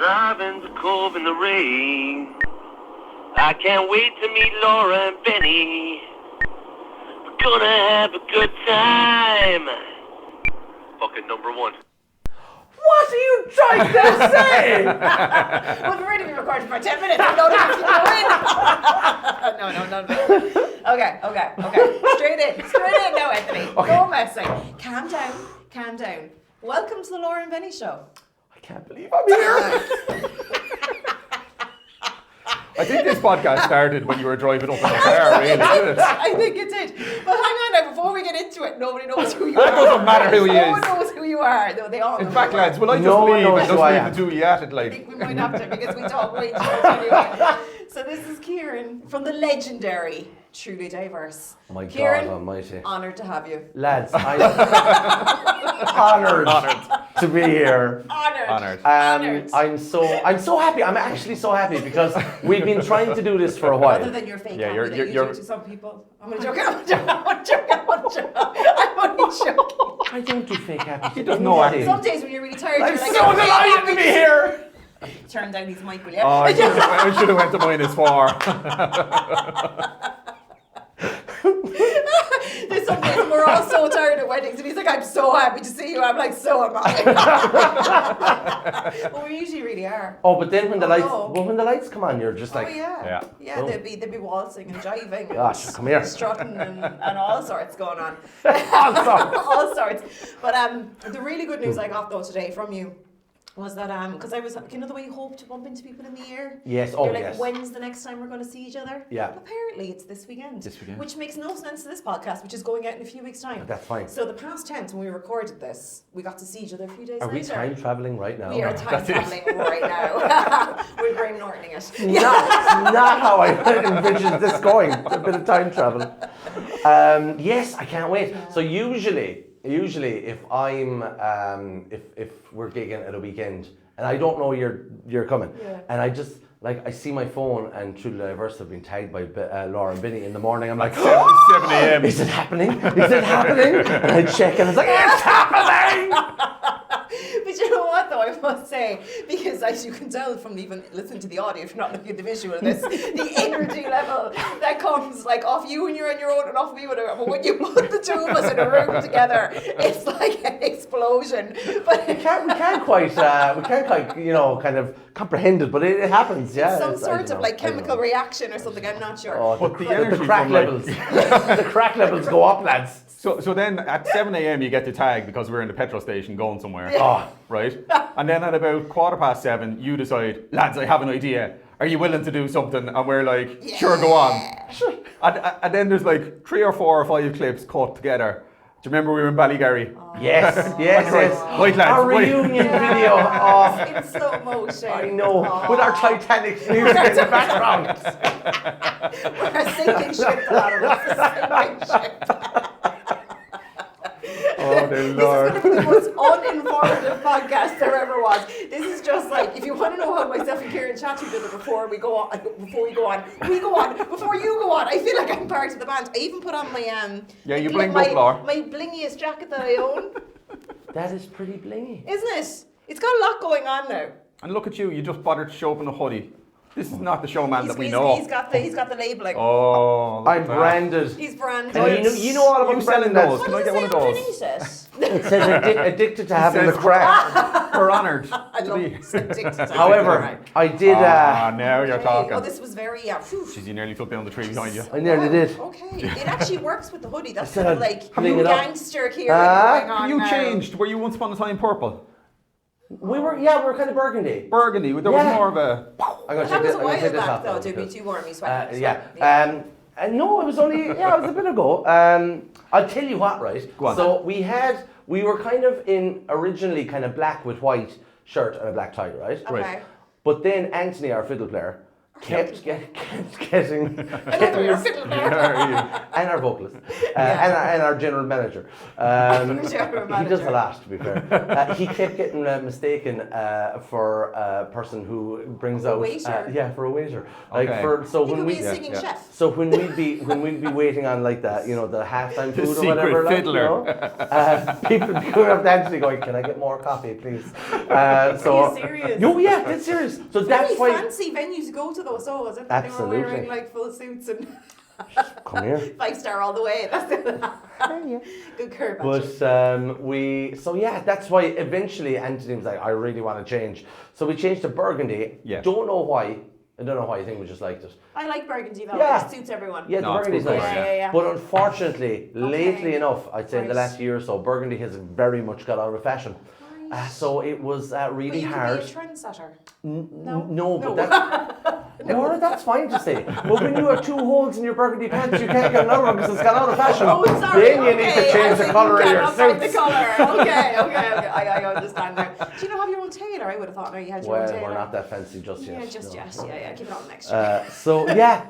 driving the cove in the rain. I can't wait to meet Laura and Benny. We're gonna have a good time. Fucking number one. What are you trying to say? Well, we've already been recording for 10 minutes. I don't have to go in. No. Okay. Straight in now, Anthony. Okay. No messing. Calm down. Welcome to the Laura and Benny Show. I can't believe I'm here. I think this podcast started when you were driving up in the car, really, didn't it? I think it did. But hang on now, before we get into it, nobody knows who you That are. doesn't matter who he No one is. knows who you are. No, they all know In fact, who you are. lads, will I just No one leave knows and who just I leave am. the two of you at it, I like? think we might have to because we talk way too much anyway. So this is Kieran from the legendary Truly Diverse. Oh my Kieran, God almighty. honoured to have you. Lads, I'm honoured to be here. Honoured. I'm so happy. I'm actually so happy because we've been trying to do this for a while. Other than your fake Yeah, happy that you you're- do to some people. I'm only joking. I'm only joking. I don't do fake happy. He doesn't know acting. Some days when you're really tired, I'm you're like, so "I'm fake delighted happy." to be here. Turn down his mic, will you? Oh, I should have went to mine as far. There's some days when we're all so tired at weddings and he's like, I'm so happy to see you. I'm like, so am I. Well, we usually really are. Oh, but then when the no. lights come on, you're just like, Yeah, Oh. they'd be waltzing and jiving and Gosh, come here. strutting and all sorts going on. All sorts. All sorts. But the really good news I got though today from you was that because I was, you know the way you hope to bump into people in the year? Yes, You're oh like, yes. when's the next time we're going to see each other? Yeah. Apparently it's this weekend. This weekend. Which makes no sense to this podcast, which is going out in a few weeks' time. That's fine. So the past tense, when we recorded this, we got to see each other a few days Are later. we time traveling right now? We are time That's it. traveling right now. We're Graham Nortoning it. Not how I envisioned this going. A bit of time travel. Yes, I can't wait. So usually if I'm if we're gigging at a weekend and I don't know you're coming, and I just like I see my phone and Truly Diverse have been tagged by Laura and Benny in the morning. I'm like, 7 a.m. Is it happening? Is it happening? And I check and it's like, it's happening! But you know what though, I must say, because as you can tell from even listening to the audio, if you're not looking at the visual of this, the energy level that comes like off you when you're on your own and off me when but when you put the two of us in a room together, it's like an explosion. But We can't quite, you know, kind of comprehend it, but it happens, yeah. some I sort don't of know, like I don't chemical know. reaction or something, I'm not sure. Oh, But the the energy crack from, like- levels, the crack levels go up, lads. So then at 7 a.m. you get the tag because we're in the petrol station going somewhere. Oh, Right? And then at about 7:15, you decide, lads, I have an idea. Are you willing to do something? And we're like, sure, go on. And then there's like 3 or 4 or 5 clips cut together. Do you remember we were in Ballygary? yes. Right, lads, Our right. reunion video. Oh, In slow motion. I know. With our Titanic music in the background. We're a sinking ship, a lot of us. A sinking ship. Oh, dear This Lord. is going to be the most uninformative podcast there ever was. This is just like, if you want to know how myself and Kieran chat to each other before you go on. Before you go on. I feel like I'm part of the band. I even put on my Yeah, you my, blinged up, Laura. my blingiest jacket that I own, That is pretty blingy. isn't it? It's got a lot going on now. And look at you, you just bothered to show up in a hoodie. This is not the showman that we know. He's got the labelling. Oh, look I'm at that. branded. He's branded. And you know all about You selling branding, those? lads. Can I get one of those? It says addicted to having the says- crack. We're honoured. I love this. Addicted to However, crack. I did. Now you're Okay. talking. Oh, this was very. Phew. Jeez, you nearly took down the tree behind you. I nearly did. Okay, it actually works with the hoodie. That's said kind of I'd like bling it up. gangster Kieran going on You now. changed. Were you once upon a time purple? We were kind of burgundy. Burgundy. There was Yeah. more of a. I'm gonna That take was this. a I'm gonna while take this back off though. now To be because- too warm, sweating. yeah. No, it was only it was a bit ago. I'll tell you what, right? Go on. So we were kind of in originally kind of black with white shirt and a black tie, right? Okay. But then Anthony, our fiddle player, kept getting Another fiddle player. and our vocalist and our general manager. He does a lot, to be fair. He kept getting mistaken for a person who brings out for a waiter. Like when we chef. So when we'd be waiting on like that, you know, the halftime food or whatever, fiddler. like, people would be going up to Anthony going, "Can I get more coffee, please?" Are you serious? Oh yeah, that's serious. So that's why fancy venue to go to though. So was it? Absolutely. They were wearing like full suits and come here. 5-star all the way. That's it. Good curve. But that's why eventually Anthony was like, "I really want to change." So we changed to burgundy. Yeah. Don't know why. I don't know why. I think we just liked it. I like burgundy though. Yeah. It suits everyone. Yeah, the burgundy's nice. Yeah. But unfortunately, lately enough, I'd say in the last year or so, burgundy has very much got out of fashion. So it was really hard. But you could be a trendsetter. No, but that's fine to say. But when you have 2 holes in your burgundy pants, you can't get another one because it's gone out of fashion. Oh, sorry. Then you need to change the colour of your suits. The colour. Okay. I understand now. Do you not have your own tailor? I would have thought now you had your own tailor. Well, we're not that fancy just yet. Yeah, just yet. Yeah. Keep it on next year.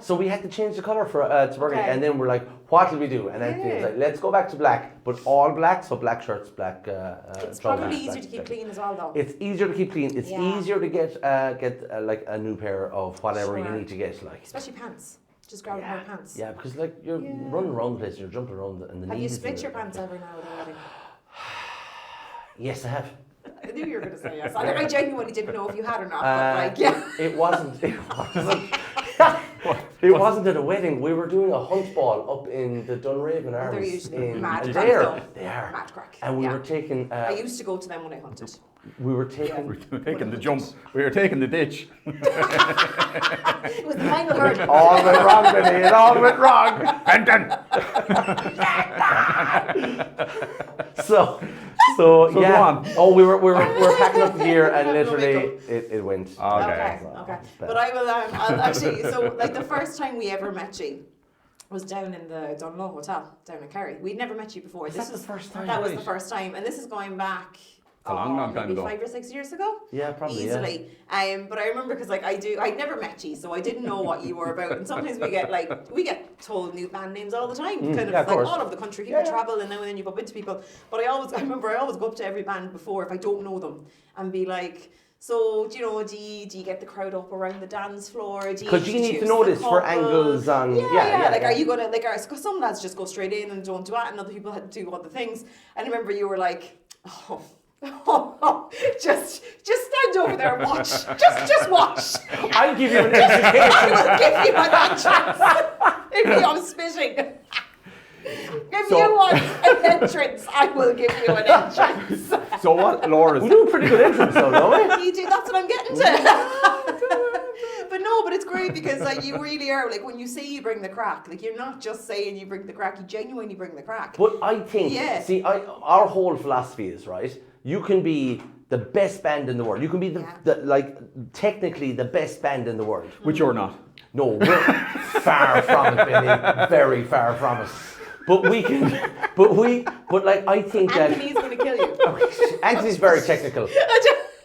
So we had to change the colour for to burgundy, and then we're like, what will we do? And then it's like, let's go back to black, but all black, so black shirts, black. It's probably easier to keep clean as well, though. It's easier to keep clean. It's easier to get like a new pair of whatever you need to get, like. Especially pants. Just grab a pair of pants. Yeah, because like you're running around the place, you're jumping around, and the Have you split your pants ever now with a wedding? Yes, I have. I knew you were going to say yes. I genuinely didn't know if you had or not, but like, yeah. It wasn't. It wasn't at a wedding. We were doing a hunt ball up in the Dunraven Arms. They're usually mad They are. Mad crack. And we were taking. I used to go to them when I hunted. We were taking. We were taking the jump. We were taking the ditch. It was the final hurt. All went wrong, Benny. It all went wrong. And then. So So yeah. go on. Oh, we were packing up the gear and literally it went. Okay. But I'll actually. So like the first time we ever met you was down in the Dunlow Hotel down in Kerry. We'd never met you before. This was the first time. That was the first time, and this is going back. It's a long time maybe ago. 5 or 6 years ago. Yeah, probably. Easily. Yeah. But I remember because like I'd never met you, so I didn't know what you were about. And sometimes we get told new band names all the time, kind of like all over the country. People travel, and now and then you bump into people. But I remember I always go up to every band before if I don't know them and be like, so do you get the crowd up around the dance floor? Because you need to know this for angles and are you gonna because some lads just go straight in and don't do that, and other people had to do other things. And I remember you were like, just stand over there and watch. Just watch. I'll give you an education. I will give you an entrance. If I'm spitting. If you want an entrance, I will give you an entrance. So what, Laura's? We do a pretty good entrance though, don't we? You do, that's what I'm getting to. But it's great because like you really are, like when you say you bring the crack, like you're not just saying you bring the crack, you genuinely bring the crack. But I think, our whole philosophy is, right, you can be the best band in the world. You can be technically the best band in the world. Which you're not. No, we're far from it, Benny. Very far from it. But we can, I think Anthony's going to kill you. Anthony's very technical.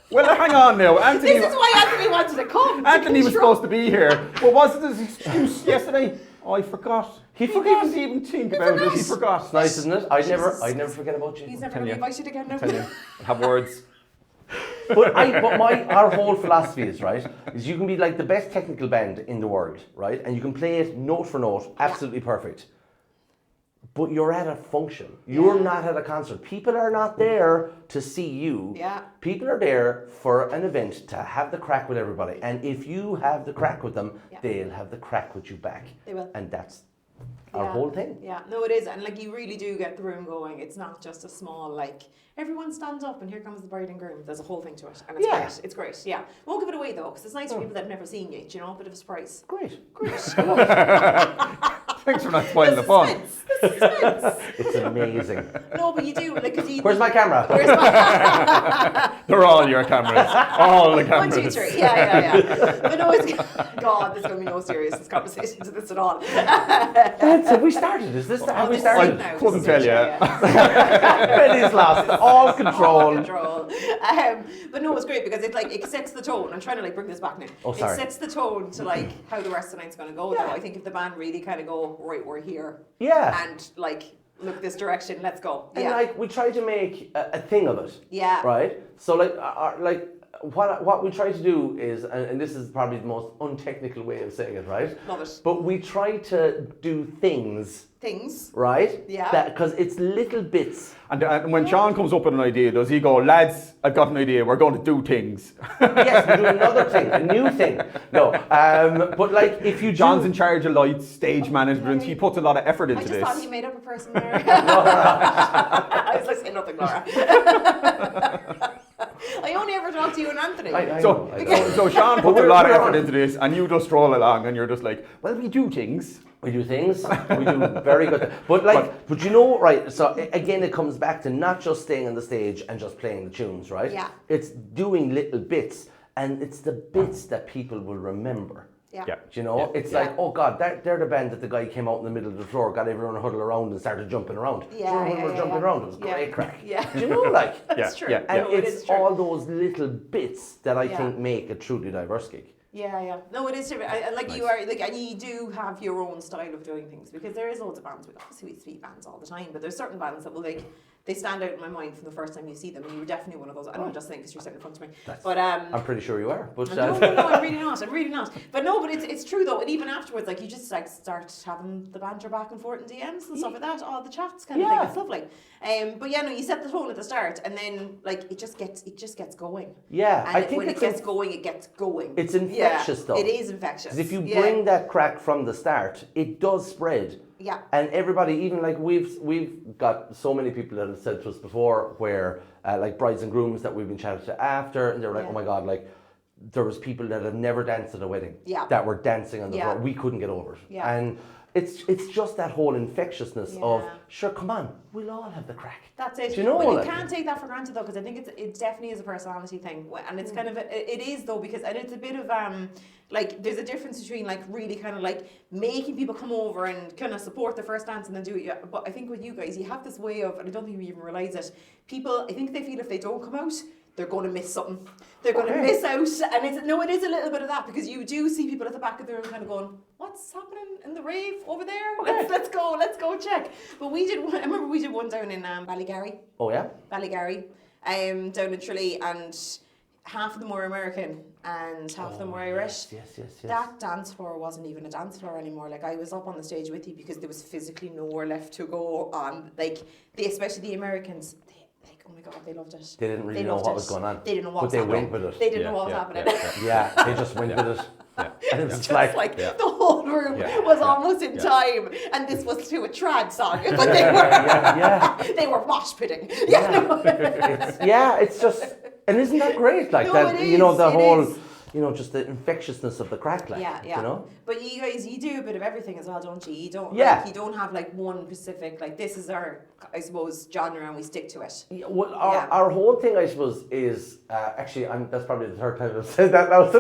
Well, hang on now. Anthony. This is why Anthony wanted to come. Anthony was supposed to be here. What was it his excuse yesterday? Oh, I forgot. He didn't even think about it. He forgot. It's nice, isn't it? I'd never forget about you. He's never going to be invited again now. Tell you, have words. Our whole philosophy is, right, is you can be like the best technical band in the world, right, and you can play it note for note, absolutely perfect. But you're at a function. You're not at a concert. People are not there to see you. Yeah. People are there for an event to have the crack with everybody. And if you have the crack with them, they'll have the crack with you back. They will. And that's our whole thing. Yeah, no, it is. And like you really do get the room going. It's not just a small, like, everyone stands up and here comes the bride and groom. There's a whole thing to it. And it's great. It's great, yeah. Won't give it away though, because it's nice for people that have never seen you, you know, a bit of a surprise. Great. Great. Thanks for not spoiling the fun. the suspense. It's amazing. No, but you do, like, 'cause you... Where's my camera? Where's my... They're all your cameras. All the One, cameras. 2, 3. Yeah. But no, it's... God, there's going to be no serious conversation to this at all. Have we started? Is this have we started? I couldn't tell you. Benny's lost all control. But no, it's great because it sets the tone. I'm trying to bring this back now. Oh, sorry. It sets the tone to how the rest of the night's going to go. Though I think if the band really kind of go, right, we're here. Yeah. And look this direction, let's go. And we try to make a thing of it. Yeah. Right. So what we try to do is, and this is probably the most untechnical way of saying it, right? Love it. But we try to do things. Right? Yeah. Because it's little bits. And when Sean comes up with an idea, does he go, lads, I've got an idea, we're going to do things? Yes, we do another thing, a new thing. No, but if you John's in charge of lights, stage management, he puts a lot of effort into I this. just thought he made up a person there. I was saying nothing, Laura. I only ever talk to you and Anthony. So Sean puts a lot of effort into this, and you just stroll along, and you're just like, well, we do things. We do things. We do very good. But right? So again, it comes back to not just staying on the stage and just playing the tunes, right? Yeah. It's doing little bits, and it's the bits that people will remember. Yeah. Yeah. Do you know? It's oh God, they're the band that the guy came out in the middle of the floor, got everyone huddled around and started jumping around. Yeah, Do you remember jumping around? It was great crack. Yeah. Do you know, That's true. And No, it's all those little bits that I think make a truly diverse gig. Yeah. No, it is different. Nice. You are and you do have your own style of doing things because there is loads of bands. Obviously, we see bands all the time, but there's certain bands that will they stand out in my mind from the first time you see them, and you were definitely one of those. I don't just think because you're sitting in front of me, but I'm pretty sure you are. But no, I'm really not. I'm really not. But no, but it's true though. And even afterwards, you just start having the banter back and forth in DMs and stuff like that. All the chats kind of thing. It's lovely. But yeah, no, you set the tone at the start, and then it just gets going. Yeah, and I think when it gets going. It's infectious though. It is infectious. Because if you bring that crack from the start, it does spread. Yeah. And everybody, even we've got so many people that have said to us before where brides and grooms that we've been chatting to after, and they were like, oh my God, there was people that have never danced at a wedding that were dancing on the floor. We couldn't get over it. Yeah. And it's just that whole infectiousness of, sure, come on, we'll all have the crack. That's it. Do you know but you can't take that for granted though, because I think it definitely is a personality thing, and it's kind of it is though, because and it's a bit of there's a difference between really kind of making people come over and kind of support the first dance and then do it. But I think with you guys, you have this way of, and I don't think you even realize it. People, I think they feel if they don't come out, they're going to miss something. They're going to miss out. And it is a little bit of that, because you do see people at the back of the room kind of going, what's happening in the rave over there? Let's go check. But I remember we did one down in Ballygarry. Oh yeah? Ballygarry, down in Tralee, and half of them were American and half of them were Irish. Yes. That dance floor wasn't even a dance floor anymore. I was up on the stage with you because there was physically nowhere left to go on. Especially the Americans, oh my God, they loved it. They didn't really know what was going on. They didn't know what was happening. But they went with it. They didn't know what was happening. Yeah, they just went with it. Yeah. And it was Just the whole room was almost in time, and this was to a trad song, but they were mosh pitting. It's just, and isn't that great? Just the infectiousness of the crack, you know. But you guys, you do a bit of everything as well, don't you? You don't, you don't have one specific, this is our, I suppose, genre, and we stick to it. Yeah, well, our whole thing, I suppose, is actually, that's probably the third time I've said that now.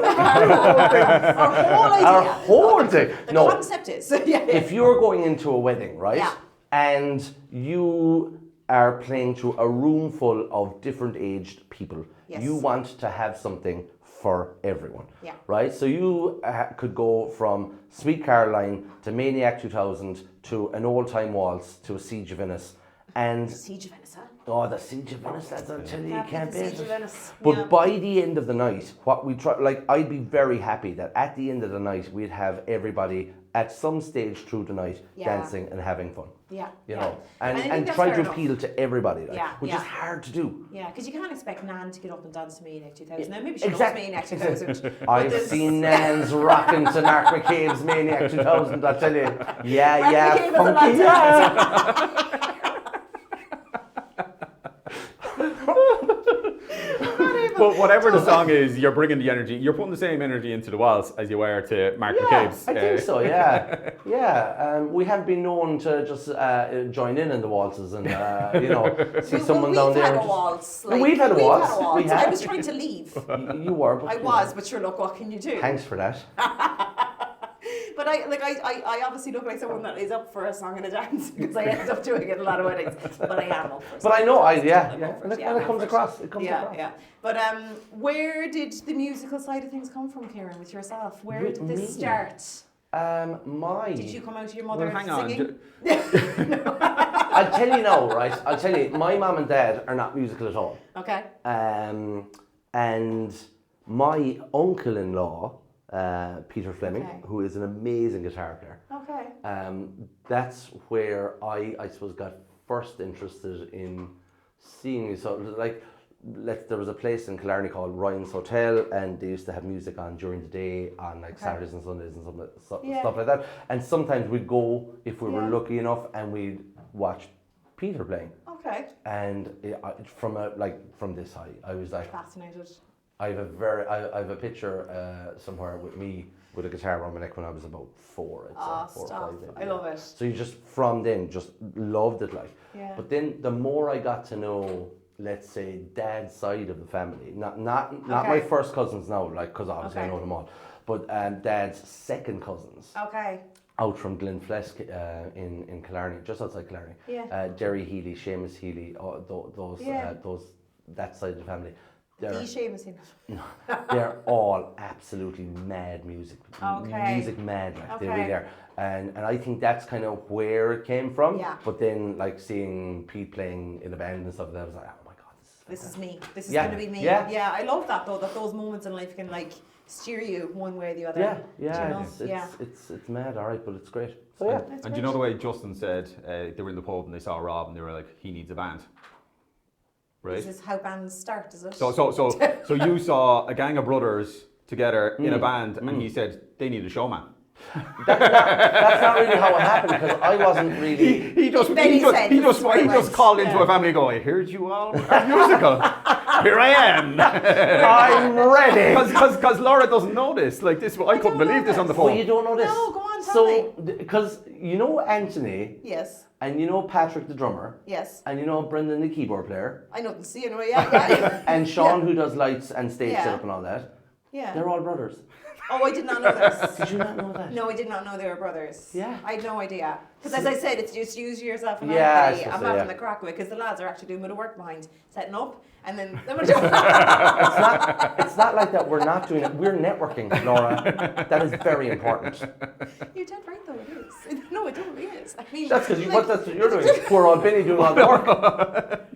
Our whole thing. The concept is, if you're going into a wedding, right, and you are playing to a room full of different aged people, you want to have something for everyone, right? So you could go from Sweet Caroline to Maniac 2000 to an old-time waltz to a Siege of Venice, and Siege of Venice, huh? Oh, the Siege of Venice, that's I'll tell you can't beat it. But But by the end of the night, what we try, I'd be very happy that at the end of the night we'd have everybody at some stage through the night dancing and having fun. Yeah. You know, and try to appeal to everybody, which is hard to do. Yeah, because you can't expect Nan to get up and dance to Maniac 2000. Now, maybe she loves Maniac 2000. I've seen Nan's rocking to Mark McCabe's Maniac 2000, I tell you. Funky, whatever the song is, you're bringing the energy. You're putting the same energy into the waltz as you were to Mark McCabe's. I think so. Yeah, yeah. We have been known to just join in the waltzes and see someone down there. We've had a waltz. We've had a waltz. I was trying to leave. You were. But, I was, but sure, look, what can you do? Thanks for that. But I obviously look like someone that is up for a song and a dance because I end up doing it at a lot of weddings. But I am up for it. But I know, and it comes across. It comes across. Yeah. But where did the musical side of things come from, Kieran, with yourself? Where did this start? Did you come out to your mother singing? I'll tell you now, right? I'll tell you, my mum and dad are not musical at all. Okay. And my uncle-in-law, Peter Fleming, who is an amazing guitar player. Okay. That's where I suppose got first interested in seeing. So like, there was a place in Killarney called Ryan's Hotel, and they used to have music on during the day on like Saturdays and Sundays and stuff like that. And sometimes we'd go if we were lucky enough, and we'd watch Peter playing. Okay. And from this height, I was like fascinated. I have a picture somewhere with me with a guitar around my neck when I was about 4. I'd say, 4 stop. or 5 maybe, I love it. So you just from then just loved it like. Yeah. But then the more I got to know, let's say, Dad's side of the family, not my first cousins now, like, because obviously I know them all, but Dad's second cousins. Okay. Out from Glenflesk in Killarney, just outside Killarney. Yeah. Jerry Healy, Seamus Healy, those that side of the family. Seamus Healy. No, they're all absolutely mad music mad, like they really are. And I think that's kind of where it came from. Yeah. But then like seeing Pete playing in a band and stuff, that was like, oh my god, this is me. This is going to be me. Yeah, I love that though, that those moments in life can like steer you one way or the other. It's mad, all right, but it's great. So yeah. And do you know the way Justin said they were in the pub and they saw Rob and they were like, he needs a band. Right. This is how bands start, is it? So you saw a gang of brothers together in a band, and he said they need a showman. That's not really how it happened, because I wasn't really. He just called into a family going, I heard you all are musical. Here I am. I'm ready. Because Laura doesn't know this. Like this, I couldn't believe this on the phone. Well, you don't know this. No, go on, tell me. Because you know Anthony. Yes. And you know Patrick the drummer. Yes. And you know Brendan the keyboard player. I know the see anyway, yeah. And Sean who does lights and stage setup and all that. Yeah. They're all brothers. Oh, I did not know this. Did you not know that? No, I did not know they were brothers. Yeah. I had no idea. Because as I said, it's just use yourself and I'm having the crack with it, because the lads are actually doing a bit of work behind setting up, and then it's not like that. We're not doing it. We're networking, Laura. That is very important. You're dead right, though. It is. No, it totally is. I mean, that's because that's what you're doing. Poor old Benny doing all the work.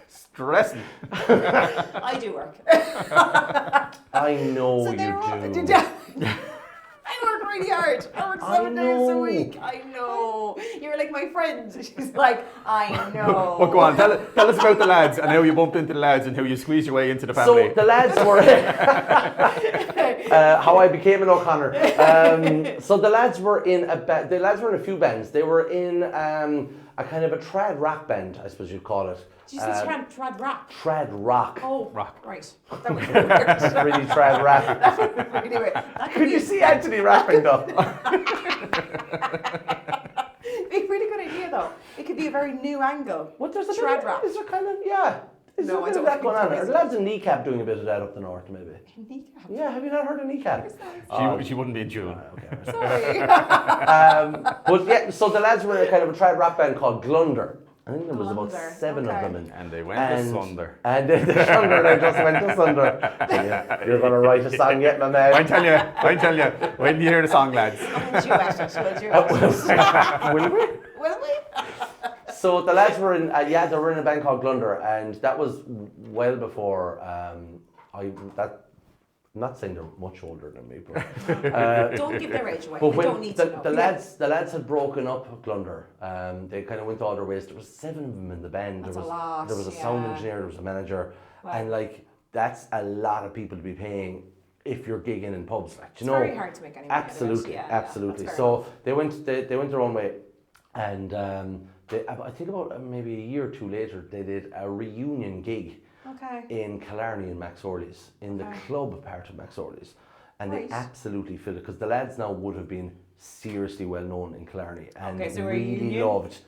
Stressing. I do work. I know you do. I work really hard. I work 7 days a week. I know. You're like my friend. She's like, I know. Well, go on. Tell us about the lads and how you bumped into the lads and how you squeezed your way into the family. So the lads were how I became an O'Connor. So the lads were in a few bands. They were in a kind of a trad rock band, I suppose you'd call it. Did you say trad rock? Trad rock. Oh, rock. Right. That was weird. Really trad rock. That was really weird. Could you see Anthony rapping though? Be a really good idea though. It could be a very new angle. What there's a trad rock? Is there kind of Is there a bit of that going on? Are the lads in Kneecap doing a bit of that up the north, maybe? Kneecap? Yeah, have you not heard of Kneecap? She wouldn't be in tune. Okay. Sorry. But yeah, so the lads were in a kind of a trad rock band called Glunder. I think there was about 7 of them. And they went asunder. And they just went asunder. You're going to write a song yet, my man. I tell you. When you hear the song, lads. Will we? Will we? So the lads were in, they were in a band called Glunder, and that was well before I'm not saying they're much older than me, but don't give their age away. But don't need to know. The lads had broken up Glunder. They kind of went all their ways. There was 7 of them in the band. That's a lot. There was a sound engineer. There was a manager, and like that's a lot of people to be paying if you're gigging in pubs. Like, it's very hard to make any money. Absolutely. So they went their own way, and I think about maybe a year or two later they did a reunion gig Okay. in Killarney in Maxorley's, in the club part of Maxorley's. And they absolutely filled it, because the lads now would have been seriously well known in Killarney and Okay, so really loved.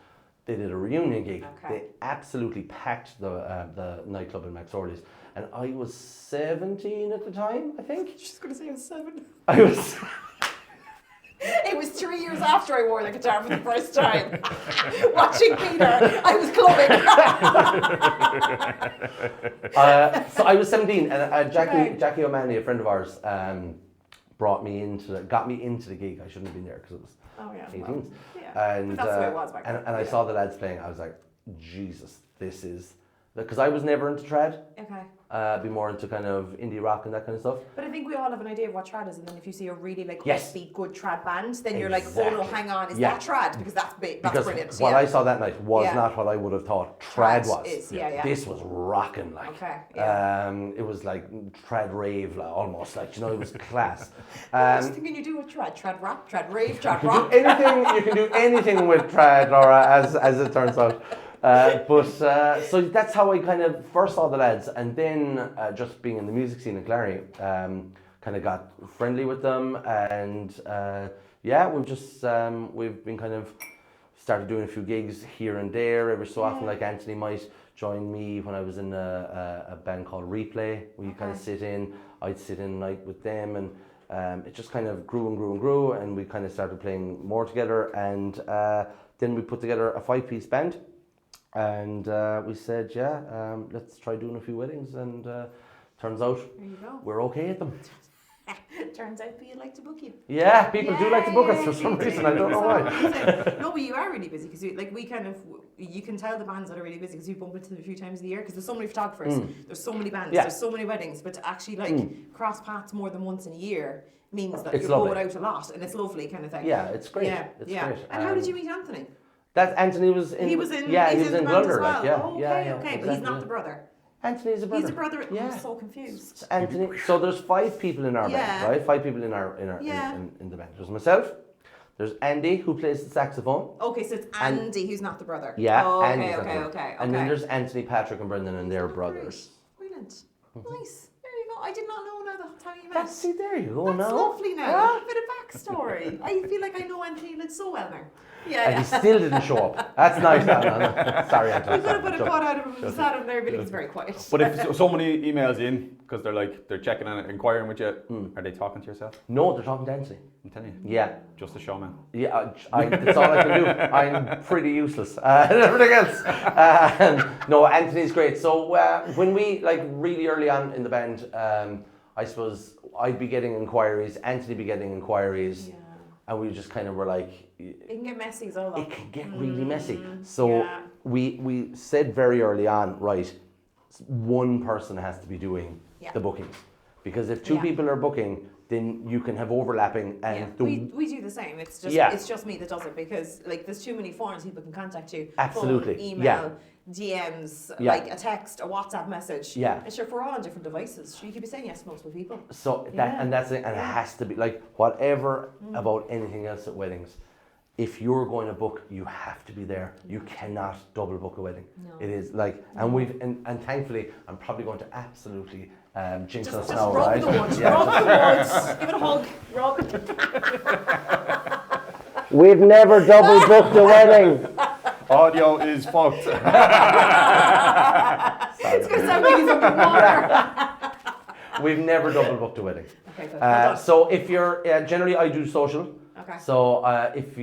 They did a reunion gig. They absolutely packed the nightclub in Maxorley's. And I was 17 at the time, I think. She's going to say I was 7. I was. It was 3 years after I wore the guitar for the first time. Watching Peter, I was clubbing. So I was 17, and Jackie O'Malley, a friend of ours, got me into the gig. I shouldn't have been there because it was 18. Well, yeah. And but that's the way it was back then. and I saw the lads playing. I was like, Jesus, this is, because I was never into trad. Okay. Be more into kind of indie rock and that kind of stuff. But I think we all have an idea of what trad is, and then if you see a really Yes. upbeat, good trad band, then you're like, oh no, hang on, is that trad? Because that's big, that's Because brilliant. what I saw that night was not what I would have thought trad was. Is, This was rocking, like. Okay, It was like trad rave, like, almost, like, you know, it was class. What can you do with trad? Trad rap, trad rave, trad You rock? can do anything with trad, Laura, as it turns out. So that's how I kind of first saw the lads, and then just being in the music scene in Killarney, kind of got friendly with them, and we've been kind of started doing a few gigs here and there every so often. Like Anthony might join me when I was in a band called Replay. We kind of I'd sit in night with them, and it just kind of grew and grew and grew, and we kind of started playing more together, and then we put together a 5-piece band. And we said, let's try doing a few weddings, and turns out we're okay at them. Turns out people like to book you. Yeah, people do like to book us for some reason. I don't know why. No, but you are really busy, because you can tell the bands that are really busy because you bump into them a few times a year, because there's so many photographers, there's so many bands, there's so many weddings, but to actually cross paths more than once in a year means that you're going out a lot, and it's lovely kind of thing. Yeah, it's great. Yeah, it's great. And how did you meet Anthony? That Anthony was in. He was in. Yeah, he was in the Glunder. band as well. Like, Okay, but he's not the brother. Anthony's a brother. He's a brother. Yeah. I'm so confused. Anthony. So there's 5 people in our band, right? 5 people in the band. There's myself. There's Andy, who plays the saxophone. Okay, so it's Andy who's not the brother. Yeah. Oh, okay. And then there's Anthony, Patrick, and Brendan, and their brothers. Brilliant. Nice. There you go. I did not know now the time you met. That's, see, there you go. That's now. lovely now. Yeah. A bit of backstory. I feel like I know Anthony like so well now. And he still didn't show up. That's nice. No. Sorry, Anthony. We could have put a cut out of him and sat him there, but he's very quiet. But if somebody emails in because they're checking and inquiring with you, are they talking to yourself? No, they're talking to Anthony. I'm telling you. Yeah. Just a showman. Yeah, that's all I can do. I'm pretty useless. Everything else. No, Anthony's great. So when we, really early on in the band, I suppose I'd be getting inquiries, Anthony be getting inquiries, and we just kind of were like... It can get messy as well. It can get really messy. So we said very early on, right, one person has to be doing the bookings. Because if 2 people are booking, then you can have overlapping, and we do the same. It's just me that does it, because there's too many forms people can contact you. Absolutely. Phone, email, DMs, like a text, a WhatsApp message. Yeah. And sure, if we're all on different devices, you could be saying yes to multiple people. So that's it, and it has to be whatever about anything else at weddings. If you're going to book, you have to be there. You cannot double book a wedding. No. It is and thankfully, I'm probably going to absolutely jinx us now, right? Rub the wood. Give it a hug. Rub it. We've never double booked a wedding. Audio is fucked. It's going to sound like he's underwater. We've never double booked a wedding. Okay, good. So if you're generally, I do social. Okay. So if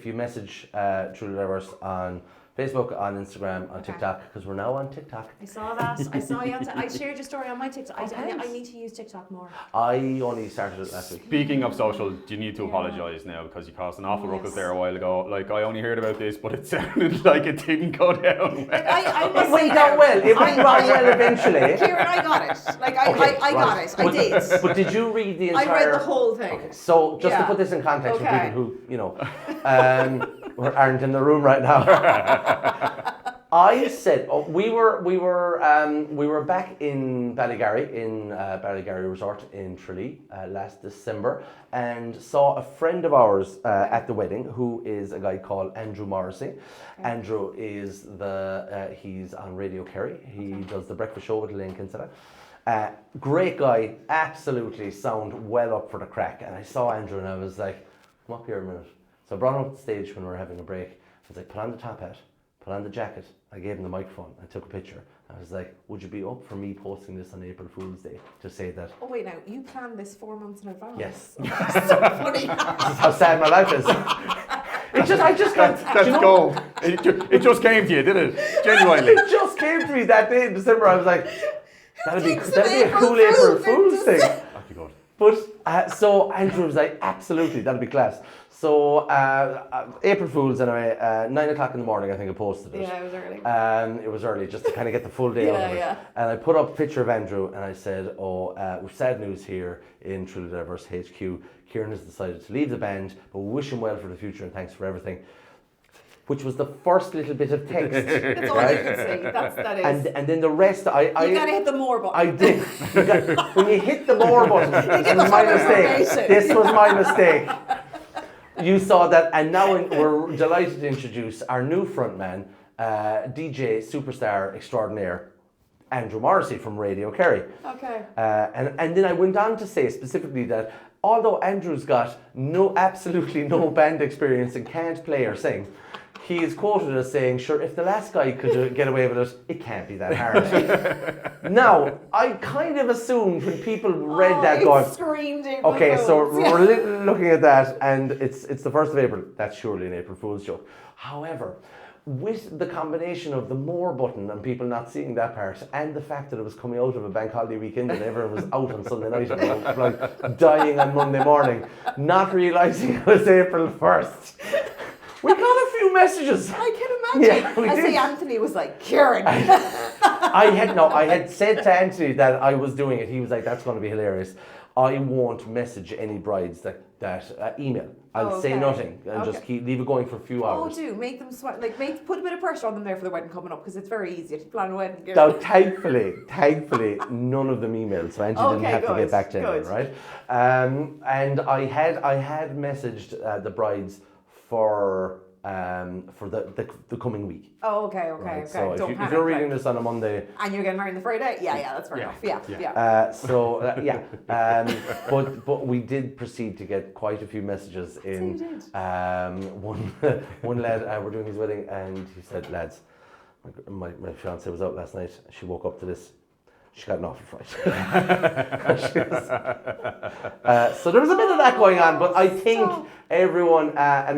you message Truly Lovers on Facebook, on Instagram, on TikTok, because we're now on TikTok. I saw that. I saw you. I shared your story on my TikTok. I need to use TikTok more. I only started it last week. Speaking of social, do you need to apologise now, because you caused an awful ruckus there a while ago? I only heard about this, but it sounded like it didn't go down well. I went down well. It went well eventually. Kieran, I got it. I got it. I did. But did you read the entire... I read the whole thing. Okay, so just to put this in context for people who, aren't in the room right now. I said we were back in Ballygarry Ballygarry Resort in Tralee last December, and saw a friend of ours at the wedding, who is a guy called Andrew Morrissey. Andrew is he's on Radio Kerry. He does the breakfast show with Elaine Kinsella. Great guy, absolutely sound well up for the crack. And I saw Andrew and I was like, come up here a minute. So I brought him up the stage when we were having a break. I was like, put on the top hat, put on the jacket. I gave him the microphone. I took a picture. I was like, would you be up for me posting this on April Fool's Day to say that? Oh wait, now you planned this 4 months in advance. Yes. So funny. This is how sad my life is. I just got. That's gold. It just came to you, did it? Genuinely. It just came to me that day in December. I was like, that'd be a cool April Fool's thing. That'd be good. But so Andrew was like, absolutely, that'd be class. So April Fool's anyway, 9 o'clock in the morning, I think I posted it. Yeah, it was early. It was early, just to kind of get the full day out of it. Yeah. And I put up a picture of Andrew and I said, with sad news here in Truly Diverse HQ, Kieran has decided to leave the band, but we wish him well for the future and thanks for everything. Which was the first little bit of text. That's all you can say. That is. And then the rest, You gotta hit the more button. I did. When you hit the more button, this was my mistake. This was my mistake. You saw that, and now we're delighted to introduce our new frontman, DJ superstar extraordinaire, Andrew Morrissey from Radio Kerry. Okay. And then I went on to say specifically that although Andrew's got absolutely no band experience and can't play or sing, he is quoted as saying, sure, if the last guy could get away with it, it can't be that hard. Now, I kind of assumed when people read that going, screamed April okay, so Fools. we're looking at that and it's the 1st of April. That's surely an April Fool's joke. However, with the combination of the more button and people not seeing that part and the fact that it was coming out of a bank holiday weekend and everyone was out on Sunday night and like dying on Monday morning, not realising it was April 1st. We got a few messages. I can imagine. Yeah, we I did. say Anthony was like, Kieran. I had said to Anthony that I was doing it. He was like, that's going to be hilarious. I won't message any brides that email. I'll say nothing and just leave it going for a few hours. Oh, do make them sweat. Like, put a bit of pressure on them there for the wedding coming up because it's very easy to plan a wedding. Now, thankfully, none of them emailed, so Angie didn't have to get back to anyone, right? And I had messaged the brides for the coming week. Oh, okay. Right? So if you're reading this on a Monday and you're getting married on the Friday, that's fair enough. Yeah. But we did proceed to get quite a few messages in. One lad, we're doing his wedding, and he said, lads, my fiance was out last night. She woke up to this. She got an awful fright. So there was a bit of that going on, but I think everyone, a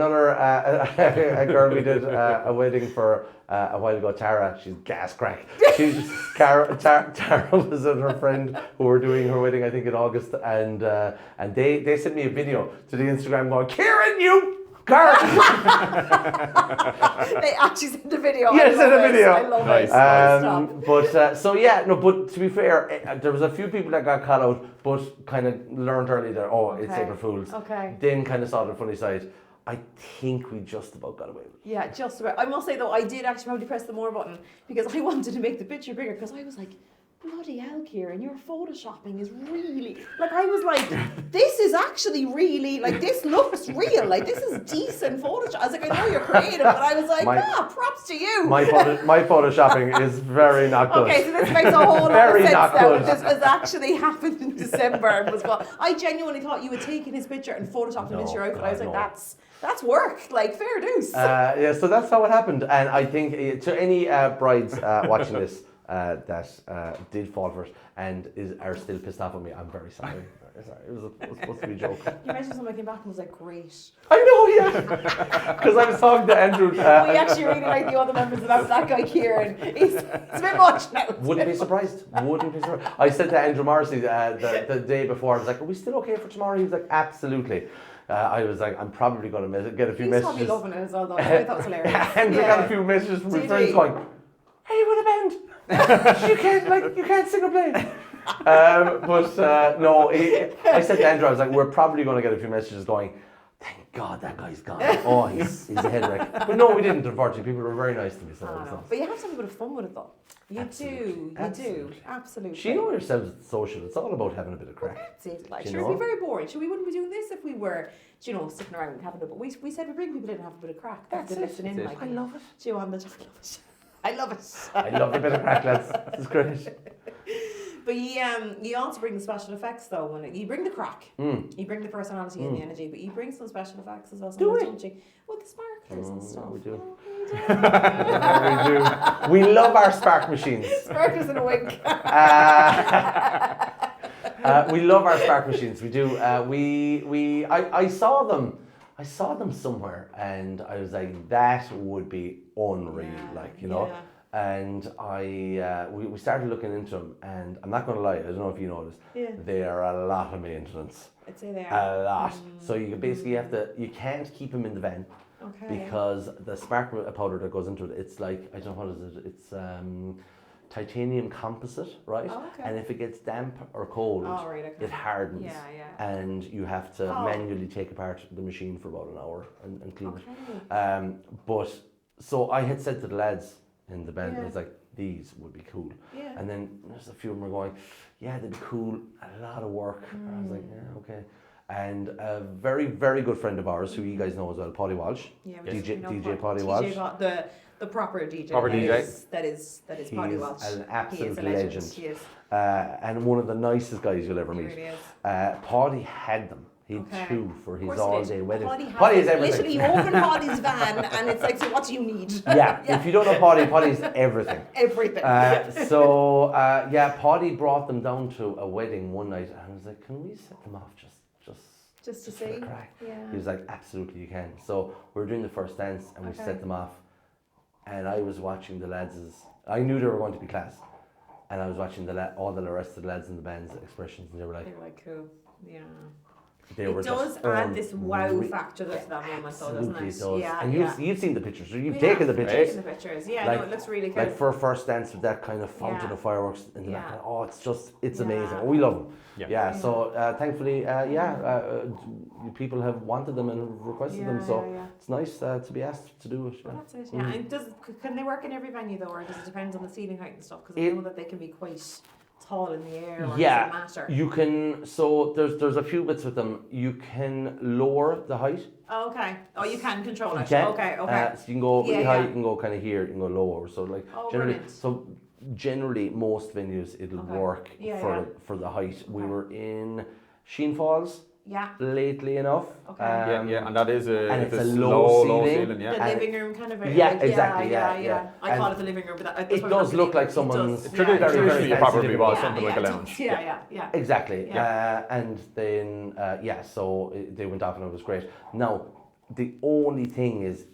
girl we did a wedding for a while ago, Tara, she's gas crack. Tara was with her friend who were doing her wedding, I think in August, and they sent me a video to the Instagram going, Kieran, you girl! They actually sent a video. Yes, sent a video. I love Nice. it. But to be fair, there was a few people that got caught out, but kind of learned early that, it's April Fool's. Okay. Then kind of saw the funny side. I think we just about got away with it. Yeah, just about. I must say though, I did actually probably press the more button because I wanted to make the picture bigger because I was like, bloody hell, Kieran, your photoshopping is really, like, I was like, this is actually really, like, this looks real, like, this is decent Photoshop. I was like, I know you're creative, but I was like, props to you. My photoshopping is very not good. Okay, so this makes a whole lot of Very sense not now. good. This has actually happened in December and was well. I genuinely thought you had taken his picture and photoshopped him into your outfit. I was like, that's work, like, fair dues. So that's how it happened. And I think to any brides watching this, that did fall for it and are still pissed off at me, I'm very sorry. It was supposed to be a joke. You mentioned something came back and was like, great. I know, yeah. Because I was talking to Andrew. We actually really like the other members of that guy, Kieran. It's a bit much now. Wouldn't be surprised. I said to Andrew Morrissey the day before, I was like, are we still okay for tomorrow? He was like, absolutely. I was like, I'm probably going to get a few messages. He's probably loving it as well, though. I thought it was hilarious. Andrew got a few messages from his friends going, are you in a band? you can't sing or play. No, I said to Andrew, I was like, we're probably going to get a few messages going, thank God, that guy's gone. Oh, he's a head wreck. But no, we didn't, unfortunately. People were very nice to me. So it was nice. But you have to have a bit of fun with it though. You do, Absolutely. absolutely. You know yourselves at social, it's all about having a bit of crack. That's it. Like, Do you sure, it'd be know? very boring. Sure, we wouldn't be doing this if we were, you know, sitting around having a. But we said we bring people in and have a bit of crack. That's to it. listen in. That's it. Like, I love it. Do you want the? I love it. I love a bit of crack, lads. This is great. But you also bring the special effects though. When you bring the crack, you bring the personality and the energy, but you bring some special effects as well. Do we? Don't you? With the sparklers and stuff. We do. Yeah, We do. We love our spark machines. sparklers and a wink. We love our spark machines. We do. I saw them. I saw them somewhere, and I was like, that would be unreal, you know. Yeah. And we started looking into them, and I'm not going to lie, I don't know if you noticed, they are a lot of maintenance. I'd say they are. A lot. So you basically you can't keep them in the van. Okay. Because the spark powder that goes into it, it's like, I don't know what is it, it's titanium composite, right? Oh, okay. And if it gets damp or cold, it hardens. Yeah. And you have to manually take apart the machine for about an hour and clean it. But, so I had said to the lads in the band, I was like, these would be cool. Yeah. And then there's a few of them were going, yeah, they'd be cool, a lot of work. And I was like, yeah, okay. And a very, very good friend of ours, who you guys know as well, Paddy Walsh. Yeah, DJ Paddy Walsh. The proper DJ. Proper DJ. That is Paddy Walsh. He's an absolute He is a legend. legend. He is. And one of the nicest guys you'll ever He meet. really is. Paddy had them. He had two for his all-day wedding. Paddy is everything. Literally, you open Paddy's van and it's like, so what do you need? Yeah, if you don't know Paddy's everything. Everything. Paddy brought them down to a wedding one night, and I was like, can we set them off just to for see? the crack? Yeah. He was like, absolutely you can. So we were doing the first dance, and we set them off, and I was watching the lads I knew they were going to be class, and I was watching all the rest of the lads in the band's expressions, and they were like, cool. Yeah. It does add this wow factor to that moment, though, doesn't it? Absolutely it does. Yeah, And you've seen the pictures, you've taken the pictures. Taken the pictures, yeah. Like- No, it looks really cool. Like for a first dance with that kind of fountain of fireworks in the background. Oh, it's amazing. Yeah. We love them. Yeah. So thankfully, people have wanted them and requested them. So it's nice to be asked to do it. Well, that's it. Yeah. And can they work in every venue though, or does it depend on the ceiling height and stuff? Because I know that they can be quite tall in the air. Or does it matter? You can. So there's a few bits with them. You can lower the height. Oh, okay. Oh, you can control it. You can. Okay. So you can go really high. yeah. You can go kind of here. You can go lower. So like brilliant. generally most venues it'll work for the height. We were in Sheen Falls lately enough. Okay. And that is it's a low low ceiling. The Yeah. living room kind of area. Yeah, like, exactly, Yeah. And I call it the living room, but that's it what does I'm look like thinking. It someone's does. Traditionally, it probably living was room. something like a lounge. Yeah. Exactly. Yeah. And then so they went off and it was great. Now the only thing is,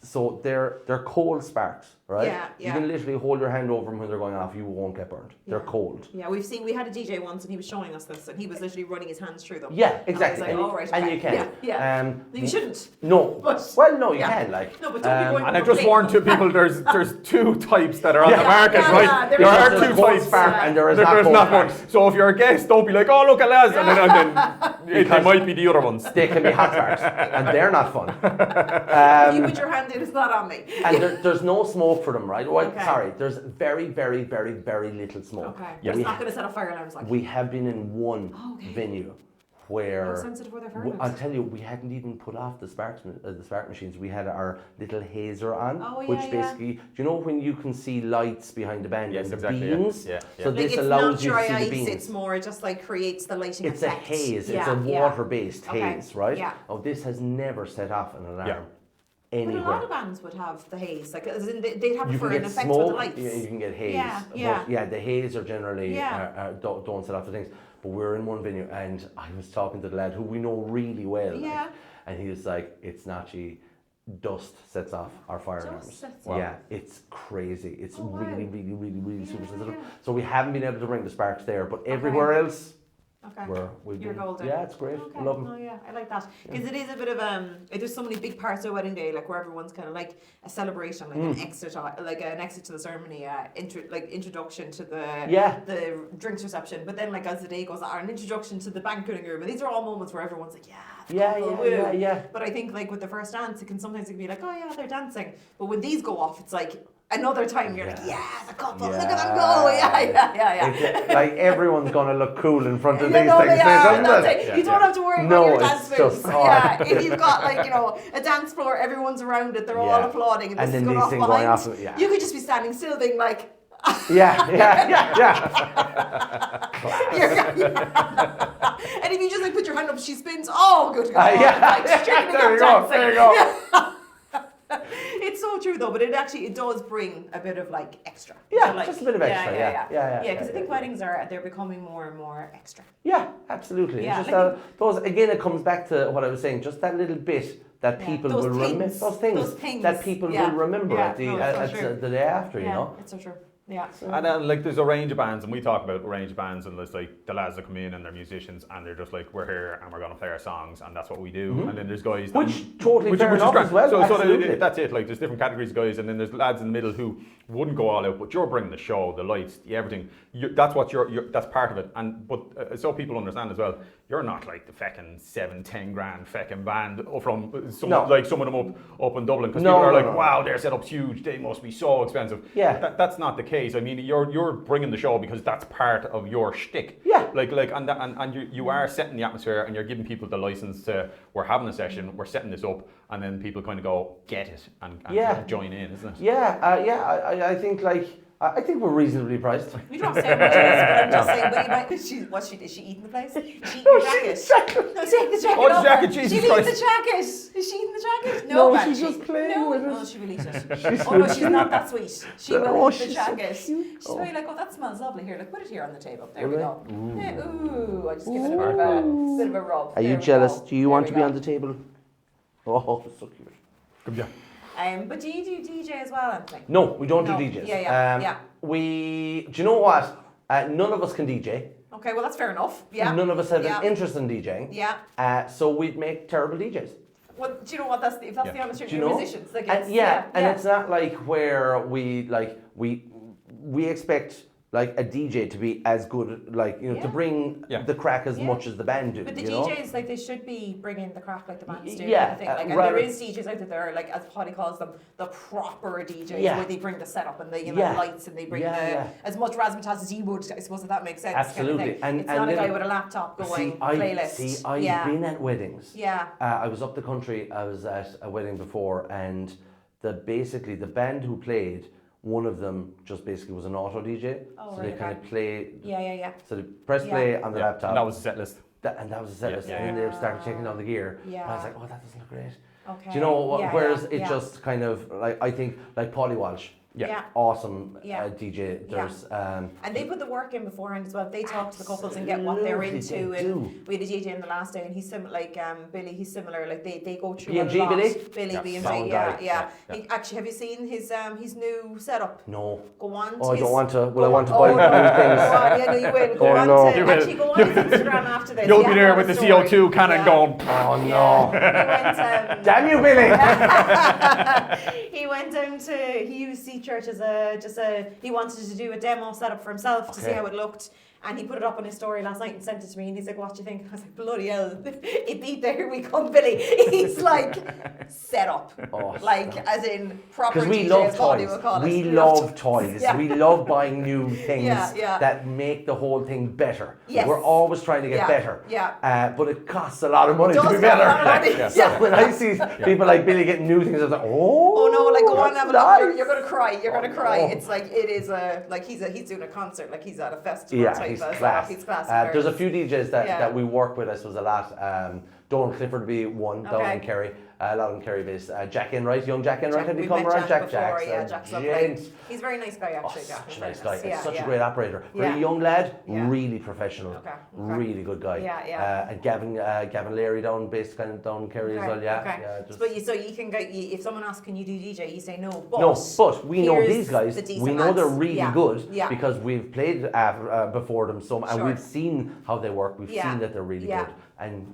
so they're cold sparks, right? Yeah. You can literally hold your hand over them when they're going off. You won't get burned. They're cold. Yeah, we had a DJ once and he was showing us this and he was literally running his hands through them. Yeah, exactly. And I was like, all right, and okay. you can. Yeah. You shouldn't. No. But- Well, no, you Yeah. can. Like. No, but don't be going And I just warned two people, there's two types that are on the Yeah. market, Yeah, right? yeah, There are There's two cold types. spark and there is There's not not cold one. spark. So if you're a guest, don't be like, oh, look at lads, and then they might be the other ones. They can be hot sparks, and they're not fun. If you put your hand in, it's not on me. And there's no smoke for them, right? Well, Okay. sorry, there's very, very, very, very little smoke. Okay. Yeah, It's we, not going to set off fire alarms like. we have been in one venue where How sensitive were their fire I'll alarms? tell you, we hadn't even put off the spark machines. We had our little hazer on, Oh, which yeah, basically, do you know when you can see lights behind the band Yes, and the exactly, yeah. beams? Yeah. So Like this it's allows not you to dry see the ice, beams. it's more just like creates the lighting It's a effect. haze. It's Yeah, a water-based Okay, haze, right? yeah. Oh, this has never set off an alarm Yeah. But a anywhere. lot of bands would have the haze, like as in they'd have it You for can an get effect with the smoke, lights. you can get haze. Yeah. But the haze are generally Yeah. don't set off the things. But we're in one venue and I was talking to the lad who we know really well. like, Yeah. and he was like, it's not dust sets off our fire Dust alarms. sets Wow. Yeah, it's crazy. It's really, wow. really, really, really super Yeah, sensitive. yeah. So we haven't been able to bring the sparks there, but everywhere else, Okay. You're golden. Yeah, it's great. Okay. I love them. Oh yeah, I like that because it is a bit of there's so many big parts of wedding day, like where everyone's kind of like a celebration, like an exit, like an exit to the ceremony, introduction to the drinks reception. But then like as the day goes on, an introduction to the banqueting room, and these are all moments where everyone's like, yeah. But I think like with the first dance, it can be like, oh yeah, they're dancing. But when these go off, it's like another time you're like, yeah, the couple, look at them go, yeah. Like everyone's gonna look cool in front of these things, doesn't it? You don't have to worry about your dance moves. Hard. If you've got like a dance floor, everyone's around it, they're all applauding, and this is going off behind. You could just be standing still, being like. Yeah. And if you just like put your hand up, she spins. Oh, good. There you go. It's so true though, but it does bring a bit of like extra. Yeah, like, just a bit of extra. Yeah. Because I think weddings they're becoming more and more extra. Yeah, absolutely. Yeah, it's just those again. It comes back to what I was saying. Just that little bit that people will remember. Those things that people will remember at the day after. You know, it's so true. Yeah. And then like there's a range of bands, and we talk about a range of bands, and there's like the lads that come in and they're musicians and they're just like, we're here and we're gonna play our songs and that's what we do. And then there's guys which fair enough as well. So that's it. Like there's different categories of guys, and then there's lads in the middle who wouldn't go all out, but you're bringing the show, the lights, everything. That's what that's part of it. And but so people understand as well, you're not like the feckin' 7-10 grand feckin' band from some of them up in Dublin, because people are like, wow, their setup's huge, they must be so expensive. Yeah, that's not the case. I mean, you're bringing the show because that's part of your shtick. Yeah. And you are setting the atmosphere, and you're giving people the license to, we're having a session, we're setting this up, and then people kind of go, get it, and join in, isn't it? Yeah, I think I think we're reasonably priced. You don't have to say much else, but I'm just saying, but you might, is she eating the place? She eating the jacket? No, take the jacket off. The jacket, Jesus She Christ. eats the jacket. Is she eating the jacket? No, man, she's just playing with it. No, she will eat it. Oh no, she's not that sweet. She will eat the jacket. She's very like, oh, that smells lovely. Here, look, put it here on the table. There we go. Ooh, I just give it a bit of a rub. Are you jealous? Do you want to be on the table? Oh, so cute. Come here. But do you do DJ as well, Anthony? No, we don't do DJs. Yeah. Do you know what? None of us can DJ. Okay, well that's fair enough. Yeah. None of us have an interest in DJing. Yeah. So we'd make terrible DJs. Well, do you know what? If that's the honest truth, you're musicians. Like and it's not like where we expect like a DJ to be as good, to bring the crack as much as the band do. But the DJs, like, they should be bringing the crack like the bands do. Yeah, I think, and there is DJs out there, like as Holly calls them, the proper DJs, where they bring the setup and the lights, and they bring as much razzmatazz as you would. I suppose if that makes sense. Absolutely, kind of it's not a guy with a laptop going playlist. I've been at weddings. Yeah. I was up the country. I was at a wedding before, and the band who played, one of them just basically was an auto DJ. So they kind of play. Yeah. So they press play on the laptop. And that was a set list. And that was a set list. And then they started taking on the gear. Yeah. And I was like, oh, that doesn't look great. Okay. Do you know, whereas it just kind of, like, I think, like Paulie Walsh. Yeah. Awesome DJ. There's and they put the work in beforehand as well. They talk to the couples and get what they're into. And we had a DJ in the last day, and he's similar, like Billy. He's similar. Like they go through a lot. Billy BMG. Yeah. Actually, have you seen his new setup? No. Go on. I don't want to. Well, I want to buy new things. Yeah, no, you will. Go on to actually go on his Instagram after this. You'll be there with the CO2 cannon going. Oh no! Damn you, Billy! He went down to UC Church as he wanted to do a demo setup for himself to see how it looked, and he put it up on his story last night and sent it to me, and he's like, what do you think? I was like, bloody hell, it beat there, here we come, Billy. He's like, set up. Like, as in proper Because we DJ, love as Claudia would toys. call it. We love toys. Yeah. We love buying new things Yeah. that make the whole thing better. Yes. We're always trying to get better. Yeah. But it costs a lot of money to be better. So when I see people like Billy getting new things, I'm like, oh no, like go on and have a nice. look. You're gonna cry. You're gonna cry. It's like it is he's doing a concert, like he's at a festival type he's of class. He's class. There's a few DJs that we work with, I suppose, a lot. Dawn Clifford will be one, down Okay. in Kerry. A lot in Kerry based. Jack Enright, young Jack Enright, have you We've come met around? Jack before, Jack's yeah, a Jack's lovely. gent. He's a very nice guy, Oh, actually, Jack. such a Very nice guy. Yeah, Such yeah. a great operator. Very Yeah. young lad, Yeah. really professional. Okay. Really good guy. Yeah, yeah. And Gavin Leary down based kind of down in Kerry as well. Yeah. Okay. Yeah, just- So you can get, if someone asks, can you do DJ? You say no. But no, but we know here's these guys. the decent We know lads. they're really Yeah. good Yeah. because we've played before them, and Sure. we've seen how they work. We've Yeah. seen that they're really Yeah. good, and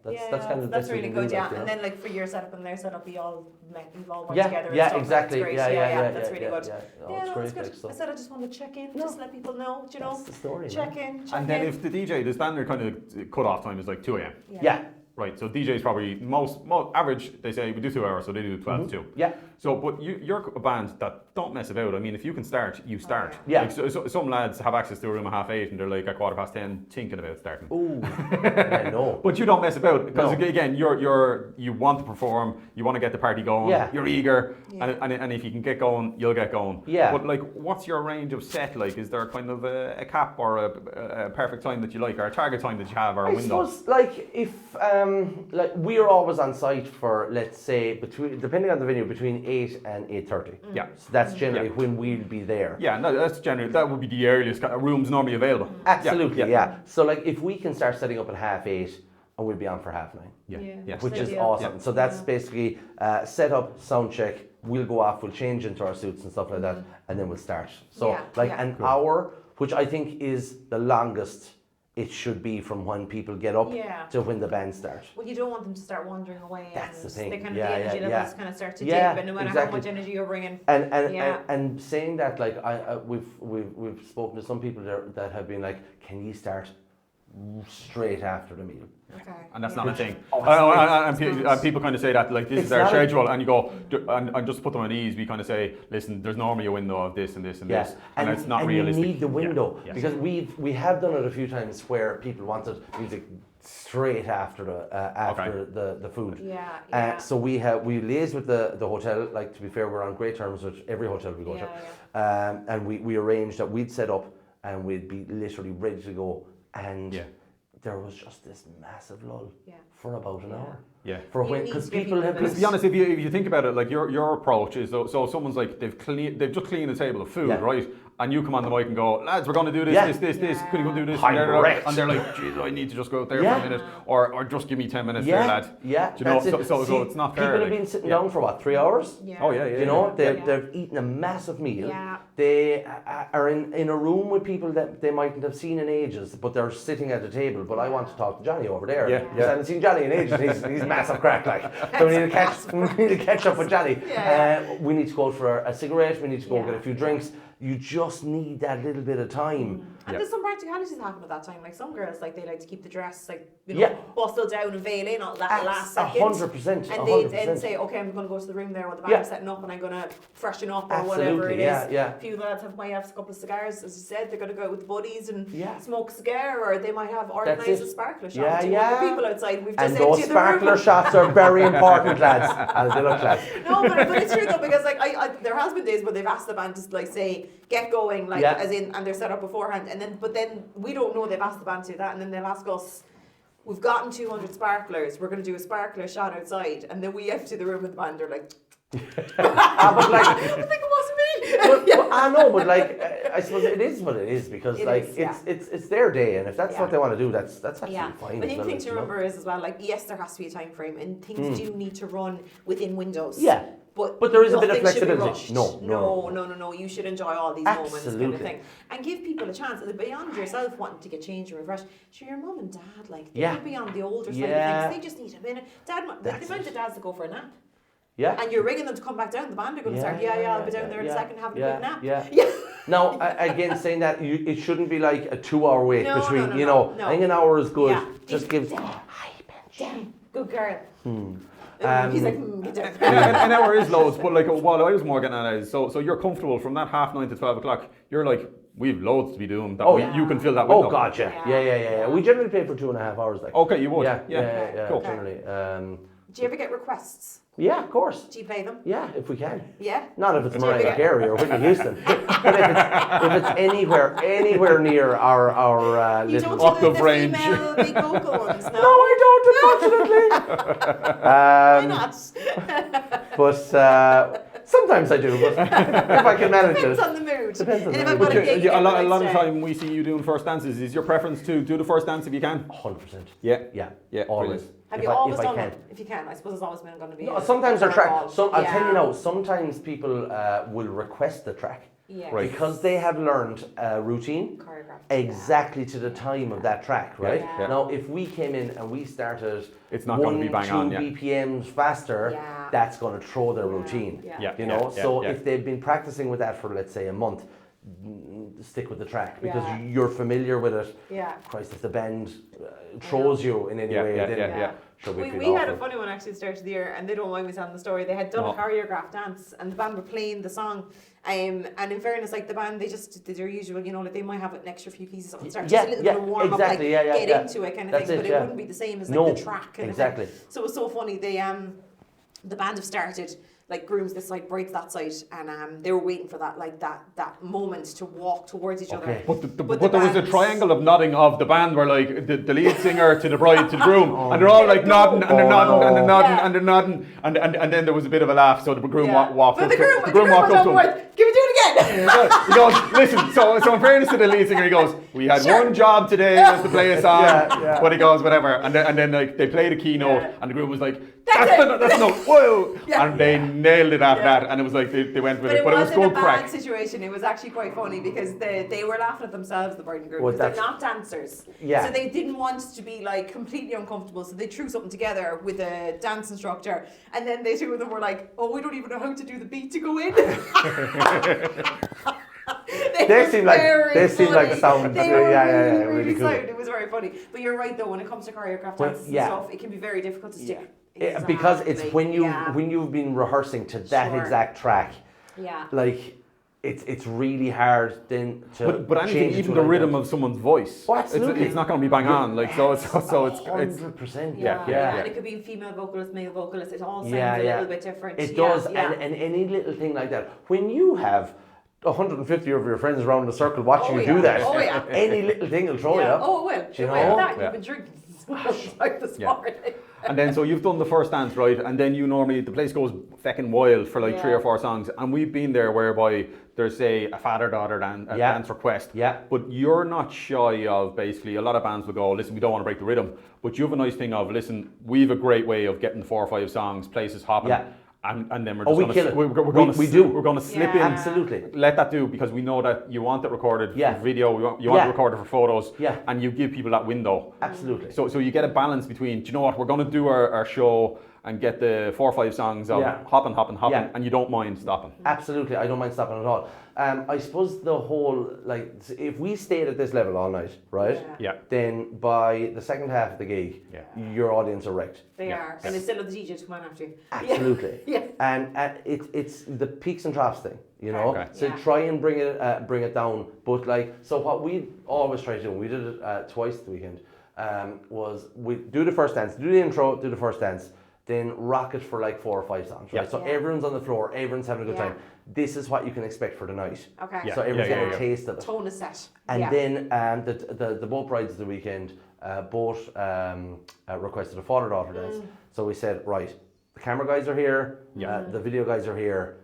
that's Yeah, kind of the best we really can do, good, yeah. like, you know? And then like for your setup and their setup, you all work Yeah, together. yeah, and stuff. exactly. That's great. Yeah, That's really good. Yeah, oh, Yeah, it's no, great. that's good. like, so. I said I just want to check in, No. just let people know, do you know, That's the story, check man. in, check And then in. if the standard kind of cut-off time is like 2 a.m. Yeah. Right, so DJ's probably most average. They say we do 2 hours, so they do 12 to 2. Yeah. So, but you're a band that don't mess about. I mean, if you can start, you start. Yeah. Like, so some lads have access to a room at 8:30, and they're like at 10:15 thinking about starting. Ooh. Yeah, no. But you don't mess about because No. again, you want to perform, you want to get the party going, Yeah. you're eager, Yeah. and if you can get going, you'll get going. Yeah. But like, what's your range of set like? Is there kind of a cap or a perfect time that you like, or a target time that you have, or a I window? suppose, like, if like we're always on site for, let's say, depending on the venue, between 8 and 8:30. Yeah. So that's generally Yeah. when we'll be there. Yeah, no, that's generally that would be the earliest rooms normally available. Absolutely, yeah. So like, if we can start setting up at 8:30, and we'll be on for 9:30. Yeah, Yeah. yeah. Which is Yeah. awesome. So that's basically set up, sound check. We'll go off. We'll change into our suits and stuff like that, and then we'll start. So Yeah, like yeah. an hour, which I think is the longest it should be from when people get up Yeah. to when the band start. Well, you don't want them to start wandering away. That's the and thing. They kind of Yeah, the energy yeah, levels yeah. kind of start to Yeah, dip, and no matter exactly. how much energy you're bringing. And Yeah. and saying that, like we've spoken to some people there that have been like, can you start straight after the meal? Okay. And that's yeah. not a thing. Oh, it's And people kind of say that, like, this It's is our not a- schedule, and you go, and just to put them at ease, we kind of say, listen, there's normally a window of this and this and this, and it's not realistic. You need the window Yeah, yeah. because we have done it a few times where people wanted music straight after the food. Yeah, yeah. So we liaise with the hotel. Like, to be fair, we're on great terms with every hotel we go to, and we arranged that we'd set up and we'd be literally ready to go, and Yeah. there was just this massive lull Yeah. for about an hour. Yeah. For You when, need because to give people people have the- been Because to be honest, if you think about it, like your approach is so someone's like they've just cleaned the table of food, Yeah. right? And you come on the mic and go, lads, we're going to do this, Yeah. this. Can you go do this? High And wrecked. they're like, geez, I need to just go out there Yeah. for a minute, or just give me 10 minutes Yeah, there, lad. yeah. Do you know? that's it. So See, it's not fair. People have like, been sitting yeah. down for what, 3 hours? Yeah. Oh yeah, yeah. You know, yeah. they've eaten a massive meal. Yeah. They are in a room with people that they mightn't have seen in ages, but they're sitting at a table. But I want to talk to Johnny over there. Yeah, Because yeah. I haven't seen Johnny in ages. He's massive crack, like. So we need to catch up with Johnny. Yeah. We need to go out for a cigarette. We need to go Yeah. get a few drinks. You just need that little bit of time. And there's some practicalities happen at that time. Like some girls, like they like to keep the dress, like Yeah. bustled down and veil in all that last second. 100%. And they then say, okay, I'm going to go to the room there where the band's setting up, and I'm going to freshen up or whatever it Absolutely, is. yeah, yeah. A few lads might have a couple of cigars, as you said. They're going to go out with the buddies and Yeah. smoke a cigar, or they might have organised it. a sparkler shot. Yeah, 200 yeah. people outside. We've And just those emptied the room. sparkler shots are very important, lads. As they look, lads. No, but it's true though, because like I there has been days where they've asked the band to like say get going, like Yeah. as in, and they're set up beforehand, and then but then we don't know they've asked the band to do that, and then they'll ask us. We've gotten 200 sparklers. We're going to do a sparkler shot outside, and then we empty the room with the band. They're like, But like, I think it wasn't me. but I know, but like, I suppose it is what it is because It like is, yeah. it's their day, and if that's Yeah. what they want to do, that's absolutely Yeah, fine. but the as well, thing to you know? remember is as well, like yes, there has to be a time frame, and things do need to run within windows. Yeah. But there is a bit of nothing should be flexibility. rushed. No. No. You should enjoy all these moments, kind of Absolutely. thing, and give people a chance. Beyond yourself wanting to get changed and refreshed, sure, your mum and dad, like they Yeah. could be on the older side Yeah. of things. They just need a minute. Dad, the amount of dads that go for a nap, Yeah. and you're ringing them to come back down. The band are going to start. I'll be down there in a second having a quick nap. Yeah. Now, again, saying that it shouldn't be like a 2-hour wait No, between. no, you know, no. I think an hour is good. Yeah. Just give. Damn, good girl. He's like, get down. An hour is loads, but like what I was more getting at is so you're comfortable from that 9:30 to 12 o'clock. You're like, we've loads to be doing. That you can fill that window. Oh God, yeah. Yeah. We generally play for 2.5 hours. Like. Okay, you would. Yeah. Okay. Cool. Generally. Do you ever get requests? Yeah, of course. Do you play them? Yeah, if we can. Yeah. Not if it's Do you ever Mariah get- Carey or Whitney Houston. But if it's anywhere near our You little don't do octave the range. female big vocal ones, no? No, I don't, unfortunately. Why not? But sometimes I do. But if I can manage Depends it. on the mood. Depends on And the if I've mood. got a gig, A lot every of next time we see you doing first dances. Is your preference to do the first dance if you can? 100%. Yeah. Yeah, always. brilliant. Have If you I- always if I done can. it? If you can, I suppose it's always been going to be. No, a- sometimes they're track. involved. I'll tell you Yeah. now. Sometimes people will request the track Yeah. Right. because they have learned a routine Choreographed. exactly to the time of that track, right? Yeah. Now, if we came in and we started It's not gonna be bang on, 2 yeah. BPMs faster, Yeah. that's going to throw their routine. Yeah. Yeah. You know, yeah, so yeah. if they've been practicing with that for let's say a month, stick with the track because Yeah. you're familiar with it. Yeah. Christ, if the band throws you in any Yeah, way, yeah, then yeah. sure we feel We had a awful. funny one actually at the start of the year, and they don't mind me telling the story. They had done No. a choreographed dance, and the band were playing the song. And in fairness, like the band, they just did their usual, you know, like they might have an extra few pieces on the start, just a little bit of warm up, like exactly, yeah, get yeah. into it kind of That's thing. it, But it yeah. wouldn't be the same as like No, the track. Kind exactly. Of thing. So it was so funny. The band have started like grooms this side, brides that side, and they were waiting for that that moment to walk towards each other. Okay. But there was a triangle of nodding of the band where like the lead singer to the bride to the groom, and they're all like nodding and they're nodding and they're nodding Yeah. and they're nodding, and then there was a bit of a laugh. So the groom walked But up. the groom walked was up on to him. board. Can we do it again? He goes, listen, so in fairness to the lead singer, he goes, we had Sure. one job today was to play a song, Yeah. but he goes, whatever. And then like they played a keynote, Yeah. and the groom was like, That's it. that's no, whoa. Yeah. And they nailed it after Yeah. that, and it was like they went with But it. But it was wasn't a good bad crack. situation. It was actually quite funny because they were laughing at themselves, the bride and groom, Well, because they're that's- not dancers. Yeah. So they didn't want to be like completely uncomfortable. So they threw something together with a dance instructor, and then the two of them were like, "Oh, we don't even know how to do the beat to go in." They were seem like- very they seem like funny. sound- They yeah, were yeah, yeah, really, really really cool. sound. It was very funny. But you're right though. When it comes to choreographed Well, dances yeah. and stuff, it can be very difficult to stick. Because it's Exactly. when you've been rehearsing to that Sure. exact track, Yeah. like it's really hard then to But anything, change it even to the like rhythm that. of someone's voice, Oh, absolutely. it's not going to be bang on. Like so, it's 100%. Yeah. And it could be female vocalist, male vocalist. It all sounds Yeah, a yeah. little bit different. It Yeah, does, yeah. and any little thing like that. When you have 150 of your friends around in a circle watching Oh, you yeah. do that, Oh, yeah. any little thing will throw Yeah. you. Oh, well. Do you Well, know? that, Yeah. you've been drinking like this Yeah. morning. And then so you've done the first dance, right? And then you normally the place goes feckin' wild for like 3 or Yeah. 4 songs. And we've been there whereby there's say a father-daughter Yeah. dance request. Yeah. But you're not shy of basically a lot of bands will go, listen, we don't want to break the rhythm. But you have a nice thing of listen, we've a great way of getting 4 or 5 songs, places hopping. Yeah. And then we're Oh, just we gonna, kill it. We're We gonna do. We're gonna slip Yeah. in. Absolutely. Let that do because we know that you want it recorded Yeah. for video, you want it Yeah. recorded for photos, Yeah. and you give people that window. Absolutely. So you get a balance between, do you know what, we're going to do our show and get the 4 or 5 songs of Yeah. hopping, Yeah. and you don't mind stopping. Absolutely, I don't mind stopping at all. I suppose the whole, like, if we stayed at this level all night, right? Yeah. Then by the second half of the gig, Yeah. your audience are wrecked. They Yeah. are. And they still have the DJ to come on after you. Absolutely. Yeah. And it's the peaks and troughs thing, you know. Okay. So Yeah. try and bring it down. But like, so what we always try to do, and we did it twice the weekend, was we do the first dance, do the intro, do the first dance, then rock it for like 4 or 5 songs, right? Yeah. So Yeah. everyone's on the floor, everyone's having a good Yeah. time. This is what you can expect for the night. Okay. Yeah. So everyone's getting yeah. a taste of it. Tone is set. And yeah. then the boat brides of the weekend both requested a father-daughter dance. So we said, right, the camera guys are here, the video guys are here,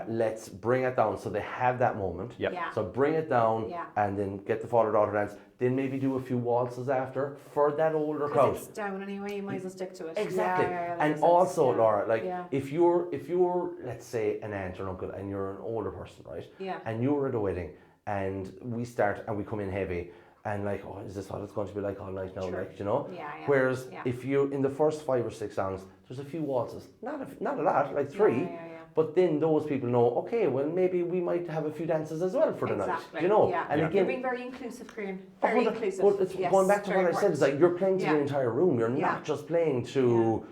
let's bring it down so they have that moment. Yep. Yeah. So bring it down Yeah. and then get the father-daughter dance. Then maybe do a few waltzes after for that older crowd. Because it's down anyway, you might as well stick to it. Exactly. that And makes sense. also, Yeah. Laura, like Yeah. if you're let's say an aunt or uncle and you're an older person, right? Yeah. And you're at a wedding and we start and we come in heavy and like, oh, is this what it's going to be like all night now? Sure. Like, you know? Yeah, yeah. Whereas Yeah. if you in the first 5 or 6 songs, there's a few waltzes. Not a lot, like 3. Yeah, yeah, yeah. But then those people know, okay, well maybe we might have a few dances as well for the night. Exactly. You know? Yeah. And You're again, being very inclusive, Kieran. Very inclusive. but it's Yes, going back to very what I said, is important. like you're playing to Yeah. the entire room. You're Yeah. not just playing to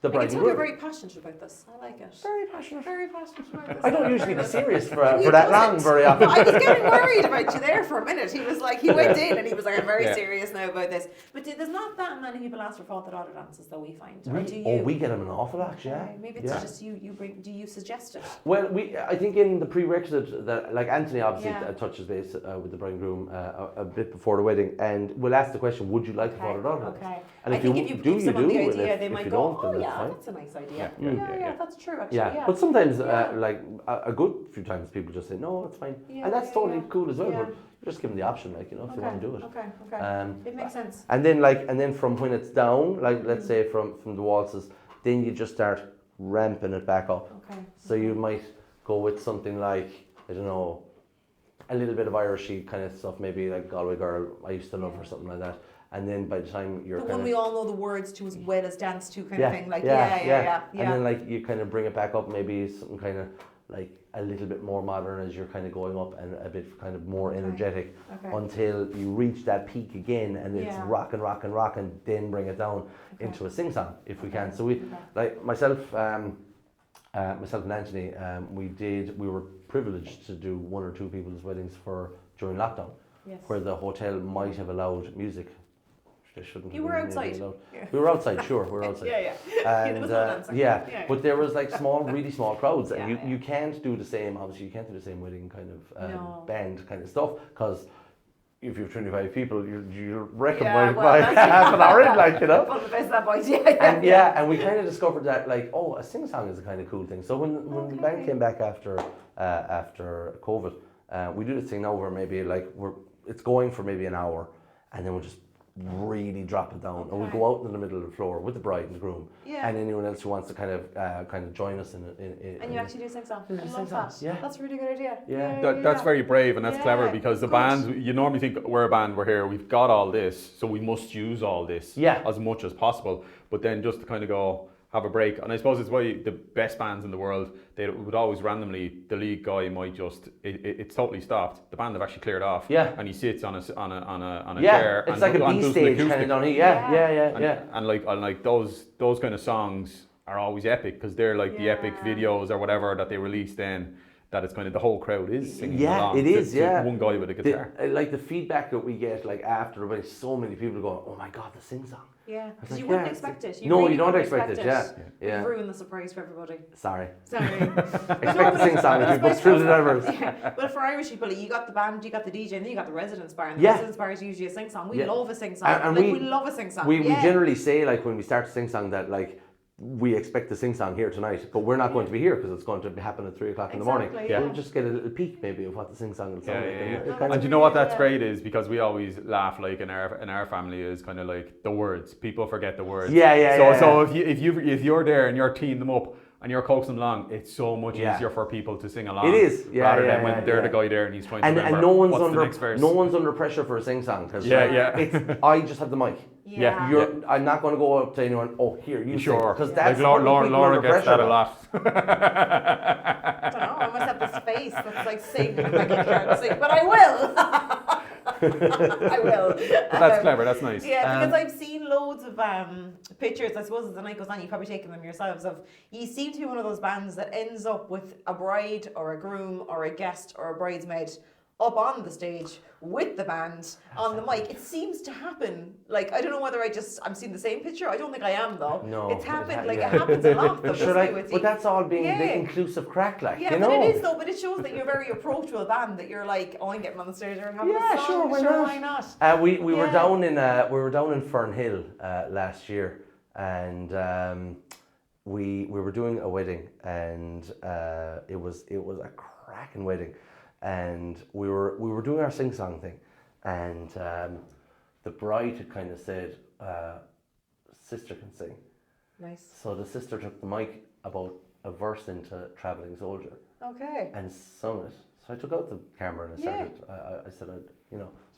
the I bride can and tell you're groom. very passionate about this. I like it. Very passionate. Very passionate about this. I don't usually be serious for He that long doesn't. very often. I was getting worried about you there for a minute. He was like, he went in and he was like, I'm very Yeah. serious now about this. But there's not that many people ask for fault daughter dances that we find. Or do you? We get them an awful lot, yeah. Okay, maybe it's Yeah. just you bring. Do you suggest it? Well, I think in the prerequisite that, like Anthony obviously Yeah. touches base with the bride and groom a bit before the wedding, and we'll ask the question, would you like a father-daughter? Okay. And I if think you if you do, give you someone do, the and idea, if they might you go, don't, oh then yeah, that's fine. that's a nice idea. Yeah. Yeah, that's true actually. Yeah. Yeah. But sometimes, Yeah. like a good few times, people just say, no, it's fine. Yeah, And that's totally cool as well, Yeah. but you just give them the option, like, you know, if they want to do it. Okay. It makes sense. And then from when it's down, like let's say from the waltzes, then you just start ramping it back up. Okay. So you might go with something like, I don't know, a little bit of Irishy kind of stuff, maybe like Galway Girl, I used to love or something like that. And then by the time you're The kind one of we all know the words to as well as dance to kind of thing. Like And then like you kind of bring it back up, maybe something kind of like a little bit more modern as you're kind of going up, and a bit kind of more energetic until you reach that peak again, and it's rock and rock and rock, and then bring it down into a sing song if we can. So we like myself and Anthony, we were privileged to do one or two people's weddings during lockdown, where the hotel might have allowed music. They shouldn't. You were outside. Yeah. We were outside, sure, we were outside. And but there was like really small crowds, and you can't do the same. Obviously, you can't do the same wedding kind of band kind of stuff, because if you have 25 people, you're reckoned by half an hour in, like, you know. And we kind of discovered that, like, a sing song is a kind of cool thing. So when the band came back after COVID, we do this thing now where maybe like it's going for maybe an hour, and then we'll just really drop it down, and we'll go out in the middle of the floor with the bride and the groom, and anyone else who wants to kind of join us in and you actually do sing song. I love that. Yeah, that's a really good idea. That's very brave, and that's clever, because the band, you normally think we're a band, we're here, we've got all this, so we must use all this as much as possible. But then just to kind of go have a break, and I suppose it's why the best bands in the world, they would always randomly, the lead guy might just it's totally stopped. The band have actually cleared off, and he sits on a chair. It's like a B stage kind of down here. And like those kind of songs are always epic, because they're like the epic videos or whatever that they release then, that it's kind of the whole crowd is singing along. It is, to one guy with a guitar. Like the feedback that we get, like after the wedding, so many people go, oh my God, the sing song. Yeah, because like, you wouldn't expect it. You don't expect it. Yeah. You ruin the surprise for everybody. Sorry. Expect the sing song if you book through the divers. Well, for Irish people, you got the band, you got the DJ, and then you got the residence bar. And the residence bar is usually a sing song. We love a sing song. And we love a sing song. We generally say, like, when we start to sing song, that like we expect to sing song here tonight, but we're not going to be here because it's going to happen at 3 o'clock in the morning. We'll just get a little peek maybe of what the sing song will sound like. And you know what that's great is, because we always laugh, like in our family, is kind of like the words. People forget the words. So if you're there and you're teeing them up and you're coaxing them along, it's so much easier for people to sing along. It is, rather than when they're the guy there and he's trying to remember and no one's what's the next verse. No one's under pressure for a sing song, because I just have the mic. I'm not going to go up to anyone. Oh, here you sing, because that's like Laura gets that a lot. I don't know. I must have this face that's like sing, like I can't sing, but I will. I will. But that's clever. That's nice. Yeah, because I've seen loads of pictures. I suppose as the night goes on, you've probably taken them yourselves. Of you seem to be one of those bands that ends up with a bride or a groom or a guest or a bridesmaid up on the stage with the band on the mic. It seems to happen. Like, I don't know whether I'm seeing the same picture. I don't think I am, though. No, it's happened. It happens a lot. But that's all being the inclusive crack, like, you know. But it is, though. But it shows that you're a very approachable band. That you're like, I'm getting on the stage and having a song. Why not? We were down in Fernhill last year, and we were doing a wedding, and it was a cracking wedding. And we were doing our sing song thing, and the bride had kind of said, "Sister can sing." Nice. So the sister took the mic about a verse into "Traveling Soldier." Okay. And sung it. So I took out the camera and I started. I said,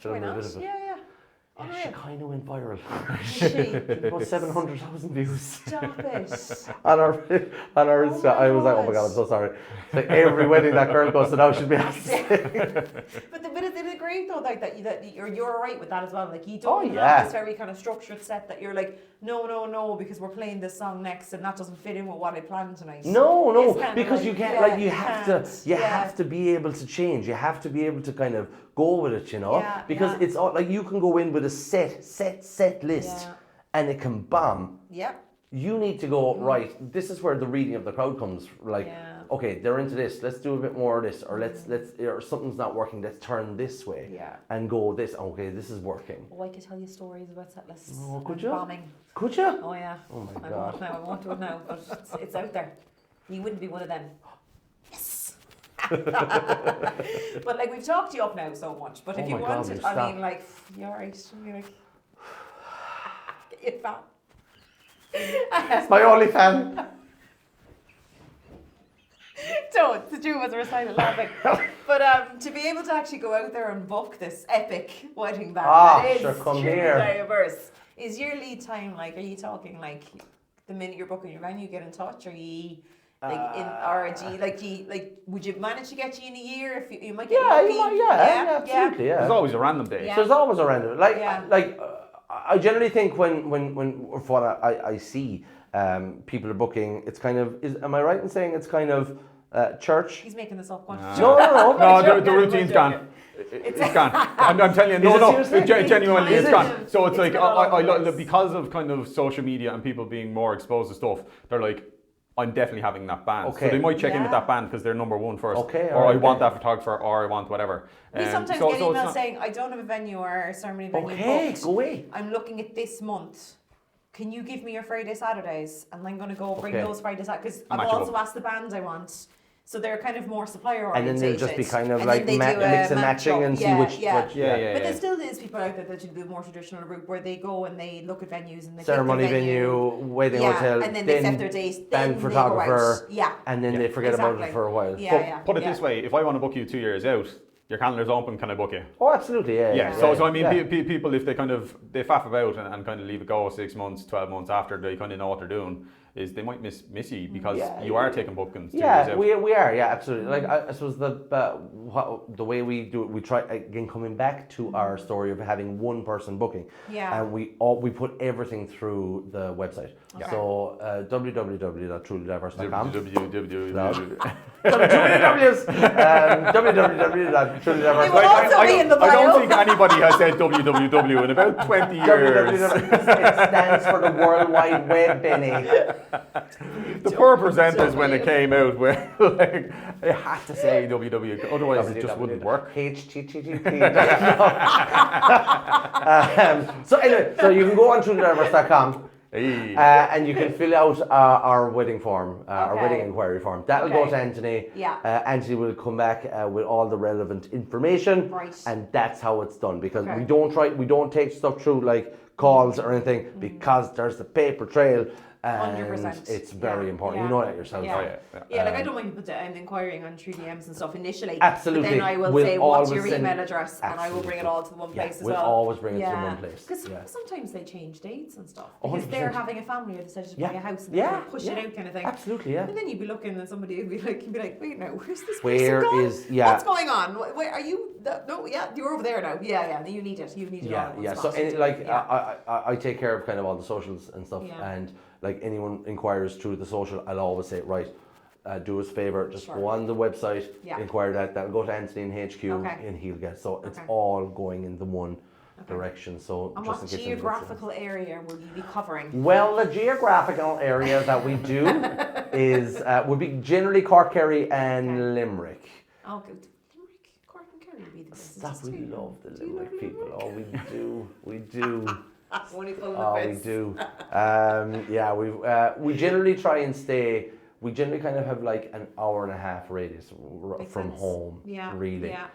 should I do a bit of it? Yeah. Yeah, she kind of went viral. She about 700,000 views. Stop it. on our Insta. I was like, oh my God, I'm so sorry. Like every wedding that girl goes to now, she'll be asked. But it's a great great though, like that you're alright with that as well. Like you Oh, don't yeah. have this very kind of structured set that you're like, no, because we're playing this song next and that doesn't fit in with what I planned tonight. No, It's kind of because like, you can't. yeah, Like you you have can't. to. You have to be able to change. You have to be able to kind of go with it, you know. Yeah, because yeah. it's all like you can go in with a set list, Yeah. and it can bomb. Yeah. You need to go right. This is where the reading of the crowd comes. Like, Yeah. okay, they're into this. Let's do a bit more of this, or let's or something's not working. Let's turn this way. Yeah. And go this. Okay, this is working. Oh, I could tell you stories about set lists. Oh, could and you? Bombing. Could you? Oh yeah. Oh my I God. won't now. I won't do it now, but it's out there. You wouldn't be one of them. Yes. But like we've talked you up now so much. But if Oh you my God, wanted, will you I stop? mean, like you're alright. You're like, get your fan. It's my only fan. Don't. The two of us are silent laughing. But to be able to actually go out there and book this epic wedding band that is sure, come truly here. diverse, is your lead time like? Are you talking like the minute you're booking your venue, get in touch? Are you like in RG? Like would you manage to get you in a year if you might get Yeah, lucky? you might, yeah, absolutely, yeah. There's always a random day. Yeah. There's always a random. Like, Yeah. I generally think when for what I see people are booking, it's kind of am I right in saying it's kind of church? He's making this up. One. No. No, the routine's gone. It's gone. I'm telling you, no, seriously? genuinely, Is it's it? gone. So it's like, It's gone all over the place. because of kind of social media and people being more exposed to stuff, they're like, I'm definitely having that band. Okay. So they might check in with Yeah. that band because they're number one first. Okay, or alright, I want okay. that photographer, or I want whatever. We sometimes so get it's emails not- saying, I don't have a venue or a ceremony venue Okay, booked. go away. I'm looking at this month. Can you give me your Friday, Saturdays? And I'm going to go bring Okay. those Friday, Saturdays. Because I've Match 'em also up. asked the band I want. So they're kind of more supplier And oriented. then they'll just be kind of And like then they do a mix and match matching up. and see Yeah, which. yeah. Yeah. But there still is people out there that do the more traditional route where they go and they look at venues and they Ceremony pick their venue, wedding yeah, hotel, and then they set their dates, then band they go photographer, out. Yeah. and then they forget about it Exactly. for a while. Yeah, Put it yeah. this way, if I want to book you 2 years out, your calendar's open, can I book you? Oh, absolutely, yeah. Yeah, so I mean, yeah. people, if they they faff about and kind of leave it go 6 months, 12 months after they kind of know what they're doing, is they might miss you because Yeah, you are taking bookings 2 years Yeah, out. we are, yeah, absolutely. Like I suppose the way we do it, we try again coming back to our story of having one person booking. Yeah. And we put everything through the website. Okay. So www.trulydiverse.com. www.trulydiverse. It will also be in the I don't bio. think anybody has said www in about 20 years. It stands for the World Wide Web, Benny. The poor presenters when it came out were like, they had to say www, otherwise it just wouldn't work. HTTP. So anyway, so you can go on trulydiverse.com. Hey. And you can fill out our wedding form, our Okay. wedding inquiry form. That'll go Okay. to Anthony. Yeah. Anthony will come back with all the relevant information, Right. and that's how it's done. Because Okay. we don't take stuff through like calls or anything because there's the paper trail. And 100%. it's very Yeah, important. yeah. You know that yourself. Yeah. Oh, yeah, yeah. Yeah, like I don't mind inquiring on through DMs and stuff initially. Absolutely. But then I will We'll say, what's your always send- email address? And I will bring it all to the one Yeah, place as we'll well. always bring it to one place. Because Yeah. sometimes they change dates and stuff. Oh, Because they're 100%. having a family or they decided to Yeah. buy a house and Yeah, they're kind of push it yeah. out kind of thing. Absolutely, yeah. And then you'd be looking and somebody would be like, wait, no, where's this Where person gone? is- yeah. What's going on? Where are you? No, yeah, you're over there now. Yeah, you need it. You need it all. Yeah, in one yeah. So spot. I take care of kind of all the socials and stuff, Yeah. and like anyone inquires through the social, I'll always say, right, do us a favor, just Sure. go on the website, Yeah. inquire that'll go to Anthony in HQ, Okay. and he'll get. So it's Okay. all going in the one direction. So And just what in case geographical area will you be covering? well, the geographical area that we do is would be generally Cork, Kerry, and Okay. Limerick. Oh, good. Limerick, Cork and Kerry would be the places. Stop, we That's love the Do you Limerick love people. Limerick? Oh, we do. Only full of Oh, we bits. do. Yeah, we generally try and stay. We generally kind of have like an hour and a half radius Makes from sense. home. Yeah, Really. yeah.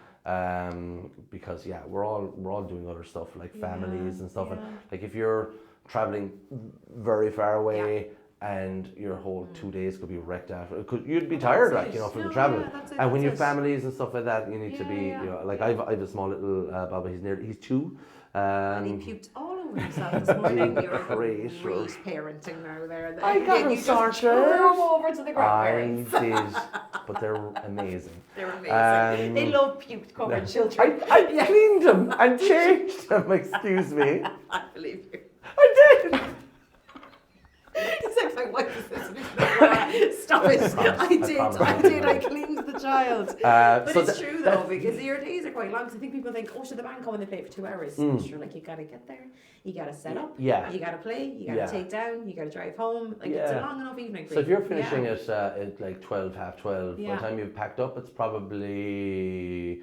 Because yeah, we're all doing other stuff like families and stuff, and yeah. like if you're traveling very far away. And your whole 2 days could be wrecked after. You'd be tired, That's like it. you know, from No, the traveling. yeah, that's it, And when that's you have it. families and stuff like that, you need to Yeah, be, yeah, you know, like yeah. I've a small little Baba. He's 2. And he puked all over with yourself this morning. You're Great. great parenting now there. I got them you just sorted. threw them over to the I grandparents. did, but they're amazing. They're amazing. They love puked-covered children. I cleaned them and changed them, excuse me. I believe you. I did. It's like my wife is listening. Stop it. I cleaned the child. But it's true though, because your days are quite long. Because I think people think, oh, should the band come and they play for 2 hours? Sure, like you gotta get there, you gotta set up, you gotta play, you gotta take down, you gotta drive home. Like it's a long enough evening. So if you're finishing at like 12, half 12, by the time you've packed up, it's probably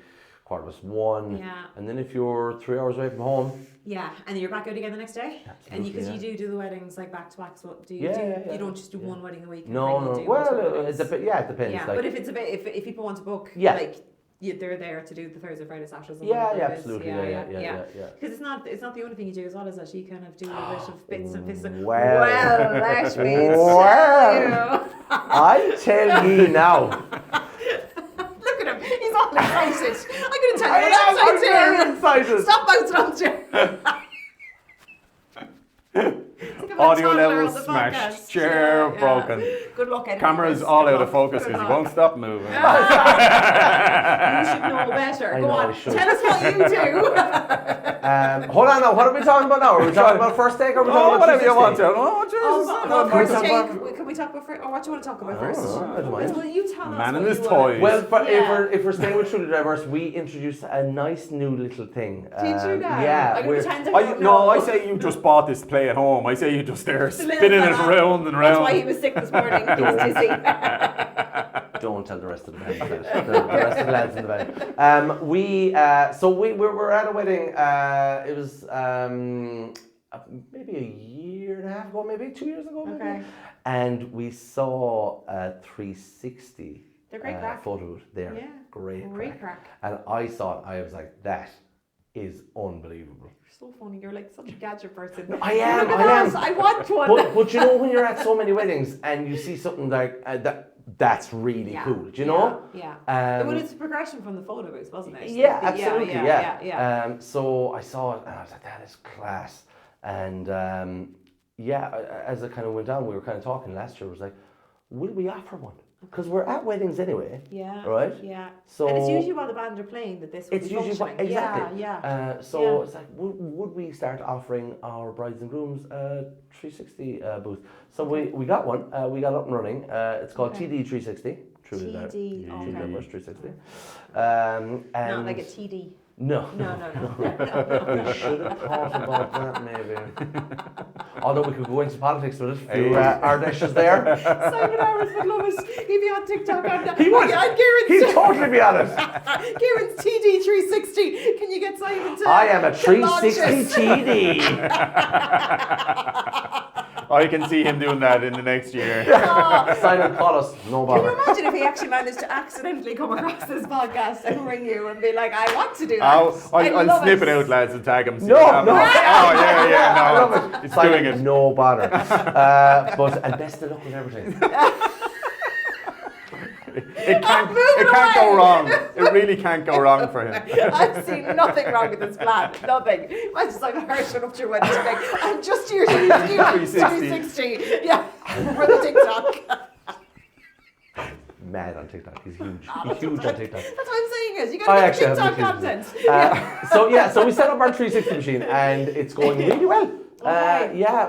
1:15. And then if you're 3 hours away from home. Yeah, and you're back out again the next day. Absolutely, and because you do the weddings like back to back, so do you you don't just do one wedding a week? No. Well, it depends. Yeah, like, but if it's a bit, if people want to book, like they're there to do the Thursday, Friday, Saturdays. Absolutely. Yeah. Because it's not the only thing you do as well, is that you kind of do a bit of bits and pieces. Well, let me tell you. I tell you now. Look at him, he's all excited. I'm going to tell you what I'm very excited. Stop bouncing on chair. Audio level smashed, chair broken. Good luck, Eddie. Camera's all out of focus because he won't stop moving. You should know better. Go on, tell us what you do. Hold on now, what are we talking about now? Are we talking about first take or are we talking about whatever you want 360? to. Oh, First Jesus. take, can we talk about first, or what do you want to talk about first? I don't mind. Well, you tell us Man what and his you toys. Well, if we're staying with Truly Diverse, we introduced a nice new little thing. Did you now? Yeah. I'm gonna pretend I don't know. No, I say you just bought this to play at home. I say you just there spinning it round and round. That's why he was sick this morning. He was dizzy. Don't tell the rest of the band about it. The rest of the lads in the band. We were at a wedding. It was maybe a year and a half ago, maybe 2 years ago, maybe. Okay. And we saw a 360 photo booth there. Yeah. Great crack. And I saw it. I was like, that is unbelievable. So funny, you're like such a gadget person. I am. I want one. But you know, when you're at so many weddings and you see something like that's really cool. Do you know? Yeah. Well, it's a progression from the photo booth, wasn't it? Yeah, absolutely. Yeah. So I saw it and I was like, that is class. And as it kind of went on, we were kind of talking last year. I was like, will we offer one? Because we're at weddings anyway. Yeah. Right? Yeah. So and it's usually while the band are playing that this will be functioning. Exactly. Yeah. It's like, would we start offering our brides and grooms a 360 booth? So we got one. We got up and running. It's called TD 360. Truly Diverse 360. And not like a TD. No. We should have thought about that maybe. Although we could go into politics with it. Few Ardesh's there. Simon Harris would love it. He'd be on TikTok on that. He would. He'd totally be on it. Kieran's TD 360. Can you get Simon to? I am a 360 TD. I can see him doing that in the next year. Simon, call us. No bother. Can you imagine if he actually managed to accidentally come across this podcast and ring you and be like, I want to do that. I'll snip it out, lads, and tag him. No. Oh, yeah. It's Simon, doing it. no bother. And best of luck with everything. It can't go wrong. It really can't go wrong for him. I've seen nothing wrong with this plan. Nothing. I just like Harris went up to your wedding like, I'm just here to do 360. Yeah, for the TikTok. Mad on TikTok. He's huge. He's huge on TikTok. That's what I'm saying is you got to get TikTok content. So we set up our 360 machine and it's going really well.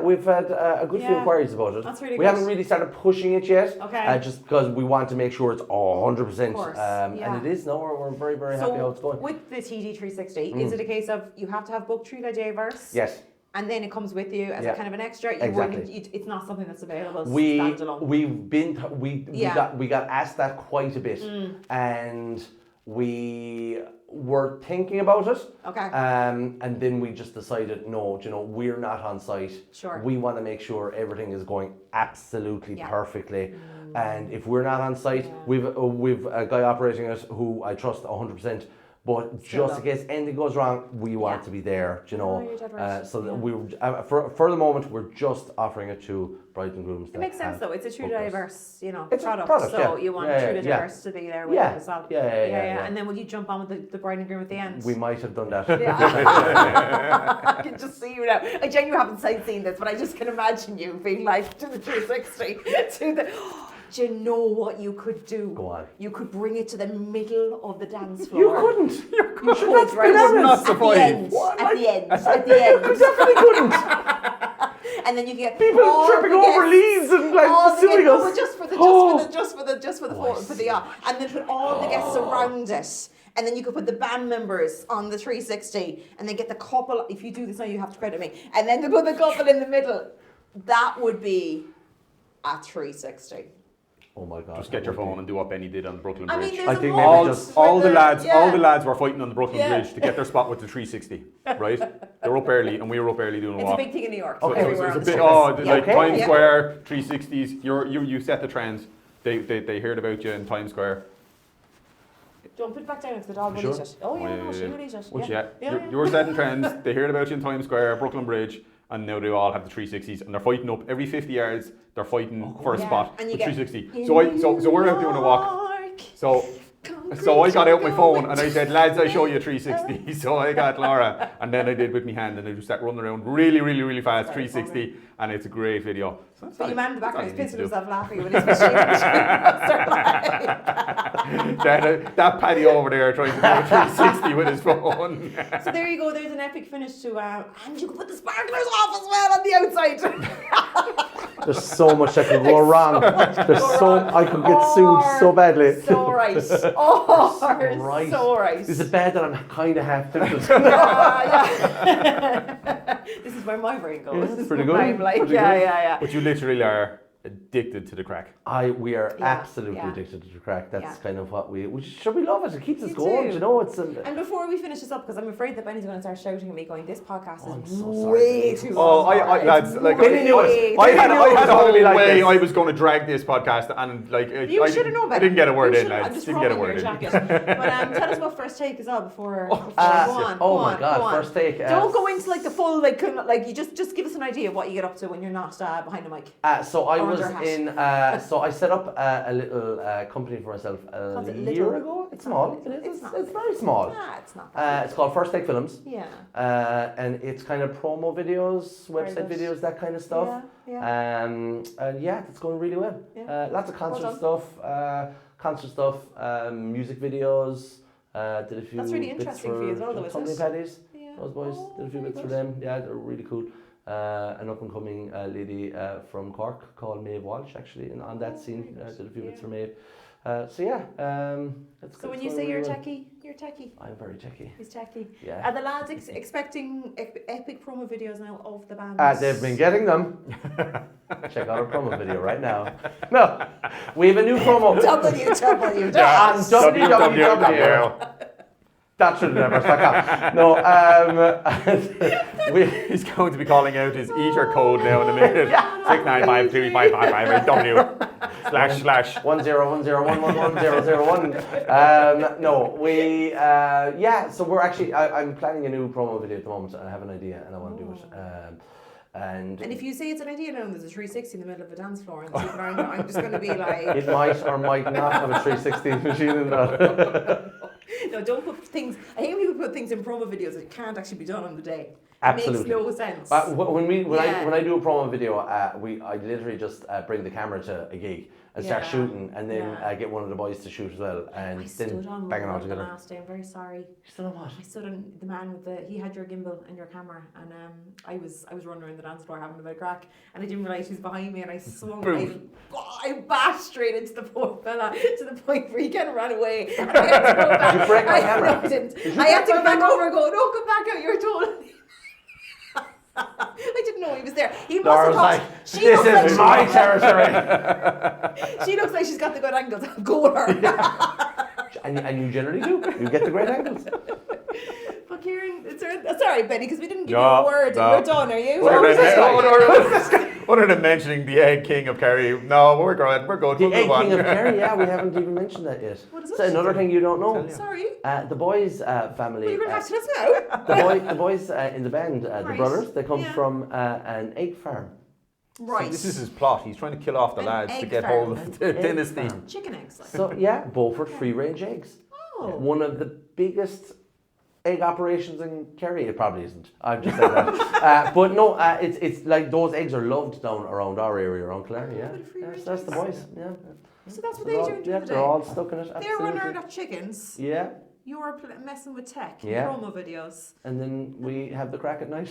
We've had a good few inquiries about it. That's really we haven't really started pushing it yet. Okay. Just because we want to make sure it's 100%. Of course. And it is now. We're very, very happy how it's going. With the TD 360, is it a case of you have to have booked through the Diverse? Yes. And then it comes with you as a kind of an extra. It's not something that's available standalone. We got asked that quite a bit, and we were thinking about it. Okay. And then we just decided, no, we're not on site. Sure. We want to make sure everything is going absolutely perfectly. And if we're not on site, we've a guy operating it who I trust 100%. But Still just in case anything goes wrong, we want to be there, you know. you're dead right. So that we for the moment we're just offering it to bride and grooms. It makes sense though. It's a true diverse, you know, It's a product. product, So yeah. you want Yeah, true yeah, diverse to be there with Yeah. it as well. Yeah. And then will you jump on with the bride and groom at the end? We might have done that. I can just see you now. I genuinely haven't seen this, but I just can imagine you being like to the 360 to the. Do you know what you could do? Go on. You could bring it to the middle of the dance floor. You couldn't. You could, That's right? bananas. At the end. At the end. At the end. You definitely couldn't. And then you get People all tripping the over guests, leads and like all the suing guests, us. no, just for the and then put all the guests around it. And then you could put the band members on the 360 and then get the couple, if you do this now you have to credit me, and then to put the couple in the middle. That would be a 360. Oh my God. Just get your phone and do what Benny did on the Brooklyn I Bridge. mean, I there's think a maybe moment just- where all the lads were fighting on the Brooklyn Yeah. Bridge to get their spot with the 360, right? They were up early and we were up early doing a It's a walk. big thing in New York. Okay. Everywhere It on was the a bit, streets. like Okay. Times Yeah. Square, 360s, you set the trends. They heard about you in Times Square. Don't put it back down if the dog will Sure. eat it. Oh yeah, no, she will eat it. Which, Yeah. you were setting trends. They heard about you in Times Square, Brooklyn Bridge, and now they all have the 360s, and they're fighting up every 50 yards. They're fighting for a Yeah. spot And you with get 360. So we're out doing a walk. So I got out my phone and I said, lads, I show you 360. So I got Laura, and then I did with my hand, and I just sat running around really, really, really fast, 360, and it's a great video. So But your man in the background is that's all pissing you need to himself laughing with his machine. that Paddy over there trying to do a 360 with his phone. So there you go, there's an epic finish to and you can put the sparklers off as well on the outside. There's so much that could go wrong. I could get sued so badly. So right. So right. Is it bad that I'm kind of half tempted? Yeah. This is where my brain goes. Yeah, This is pretty what good. I'm like, Pretty yeah. But you literally are addicted to the crack. We are Yeah, absolutely yeah. addicted to the crack. That's Yeah. kind of what we love it. It keeps us You going. do. You know, it's And before we finish this up, because I'm afraid that Benny's going to start shouting at me, going, "This podcast I'm is so sorry, way Benny. too Oh, long." lads, like Benny knew it. I had Benny a knew it was whole gonna be like way this. I was going to drag this podcast, and like You should have known better. I didn't get a word You in, should have- lads. just Didn't get a rubbing word your in. jacket. But tell us what first take is all before. Go on. oh go my on, God, go on. first take, Don't go into like the full like you just give us an idea of what you get up to when you're not behind a mic. So I Or was under hat. in. So I set up a little company for myself a it year little? ago. It's small. It's not It's big. very small. It's not. That It's called First Take Films. yeah. And it's kind of promo videos, website good. videos, that kind of stuff. Yeah. And yeah, it's going really well. Yeah. Lots of concert Well stuff, music videos. Did a few That's really bits interesting for you as well, though, isn't Company it? Paddies. Yeah. Those boys did a few very bits for good. them. Yeah, they're really cool. An up and coming lady from Cork called Maeve Walsh, actually, and on that scene did a few bits for Maeve. So yeah, it's So when it's you going say really you're well. techie, you're techie. I'm very techie. He's techie. Yeah. Are the lads expecting epic promo videos now of the band? They've been getting them. Check out our promo video right now. No, we have a new promo. www. On www. That should never stuck out. No, He's going to be calling out his eater code now in a minute. 6953555. Don't 10101111001. No, we so we're actually I'm planning a new promo video at the moment, and I have an idea, and I want to do it. And if you say it's an idea now and there's a 360 in the middle of a dance floor and super around, I'm just going to be like, it might or might not have a 360 machine in that. no, don't put things. I hate when people put things in promo videos that can't actually be done on the day. Absolutely. It makes no sense. When I do a promo video, I literally just bring the camera to a gig and start shooting, and then get one of the boys to shoot as well, and I then stood on bang it all the together. last day. I'm very sorry. You still on what? I stood on the man with he had your gimbal and your camera, and I was running around the dance floor having a bit of crack, and I didn't realise he was behind me, and I swung. I bashed straight into the poor fella to the point where he kind of ran away. And I had to go back. Did you break my camera? No, I didn't. I had to go back over and go, no, come back out, you're told. I didn't know he was there. He must Laura's have like, thought, this is my territory. She looks like she's got the good angles. Go with her. And you generally do. You get the great angles. But Kieran, sorry, Benny, because we didn't give you a word. No. We're done, are you? We're Other than mentioning the egg king of Kerry, no, we're good. We're good. The We'll egg move on. king of Kerry, yeah, we haven't even mentioned that yet. What is So it? another thing you don't know. Sorry. The boys' family. Well, you're going to have to let us know. The boys in the band, the Right. brothers, they come Yeah. from an egg farm. Right. So this is his plot. He's trying to kill off the An lads to egg get farm. hold of the Egg dynasty. farm. Chicken eggs. Like. So yeah, Beaufort free-range eggs. Oh. One of the biggest egg operations in Kerry. It probably isn't. I've just said that. But no, it's like those eggs are loved down around our area, around Killarney. Yeah, Bit of free range that's the eggs. boys. Yeah. So that's what So they they're do all- during yeah, the they're day. all stuck in it. They're running Absolutely. around at chickens. Yeah, You're messing with tech. Yeah. Promo videos. and then we have the crack at night.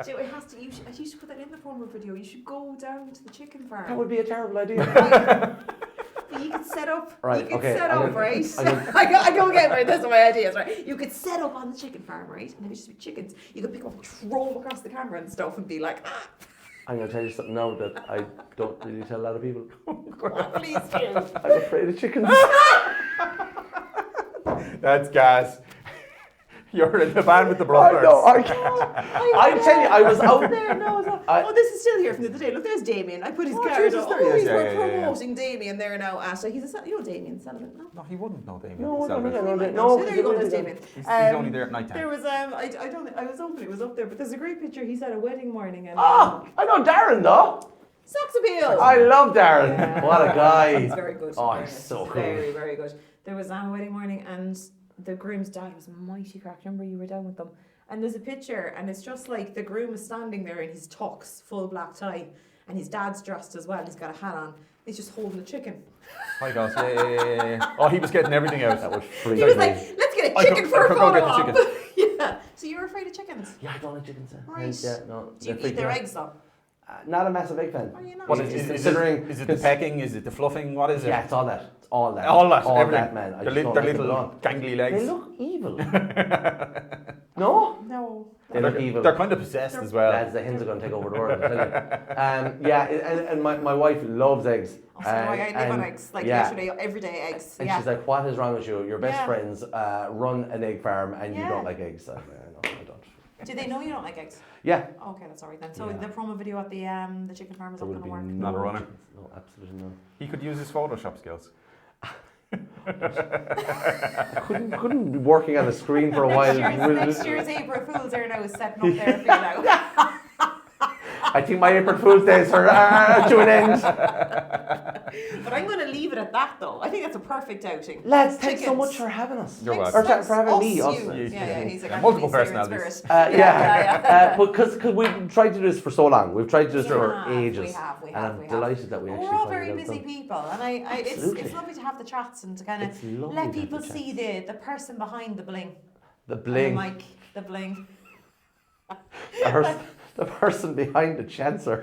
So it has to. You should put that in the promo video. You should go down to the chicken farm. That would be a terrible idea. But you could set up. Right, You could okay, set I'm up, gonna- right? I'm gonna- I go again, right? That's my ideas, right? You could set up on the chicken farm, right? And there would just be chickens. You could pick up and throw them across the camera and stuff, and be like, I'm going to tell you something now that I don't really tell a lot of people. please do. I'm afraid of chickens. That's gas. You're in the band with the I brothers. know. I tell you, I was out there. No, it's not. I- Oh, this is still here from the other day. Look, there's Damien. I put his card Jesus, up. there he is. Oh, he's Yeah, we're yeah, yeah. promoting Damien there now. So he's you know Damien Sullivan, no? No, he wouldn't know Damien. No, I don't think I know that. No, No, so there you go, there's Damien. He's only there at night There time. was I was hoping it was up there, but there's a great picture. He's at a wedding morning and Ah, I know Darren though. sex appeal. I love Darren. Yeah. What a guy. He's very good. Oh, in he's fairness. so cool. Very, very good. There was a wedding morning and the groom's dad was mighty crack. Remember you were down with them. And there's a picture and it's just like the groom is standing there in his tux, full black tie, and his dad's dressed as well. He's got a hat on. He's just holding a chicken. Hi guys, yeah. Oh, he was getting everything out. That was free. He was like, let's get a chicken for a go photo get the op. Yeah. So you're afraid of chickens? Yeah, I don't like chickens. Right. Yeah, no. Do you they freak eat their me out. eggs though? Not a massive egg fan. Are you not? What Is is, it is, considering- is it the pecking? Is it the fluffing? What is it? Yeah, it's all that. It's all that. All that, All everything. that, man. I Their just don't their like them little at all. gangly They legs. look evil. No? No. They look evil. They're kind of possessed as well. Lads, the hens are going to take over the world. I'm telling you. Yeah, and my wife loves eggs. Oh, so I live on and- eggs, like yeah. literally everyday eggs. And Yeah. she's like, what is wrong with you? Your best Yeah. friends run an egg farm and you Yeah. don't like eggs. No, I don't. Do they know you don't like eggs? Yeah. Okay, that's alright then. So Yeah. the promo video at the chicken farm is There not would going to be work. Not a runner. No, absolutely not. He could use his Photoshop skills. Couldn't be working on a screen for a while. Next year's April Fool's are now setting up there for you now. I think my April Fool's days are to an end. But I'm going to leave it at that though. I think that's a perfect outing. Lads, thanks so Chickens. much for having us. You're Thanks- welcome. Or for having me, us, also. you. Yeah, he's like, Yeah, I'm multiple here in personalities. spirit. But because we've tried to do this for so long, we've tried to do this for We ages, have. and I'm delighted that we actually We're all finally very got it busy done. people, and it's Absolutely. lovely to have the chats and to kind It's lovely of to let have the people chats. see the person behind the bling. The And bling, the mic, the bling. the person behind the chancer.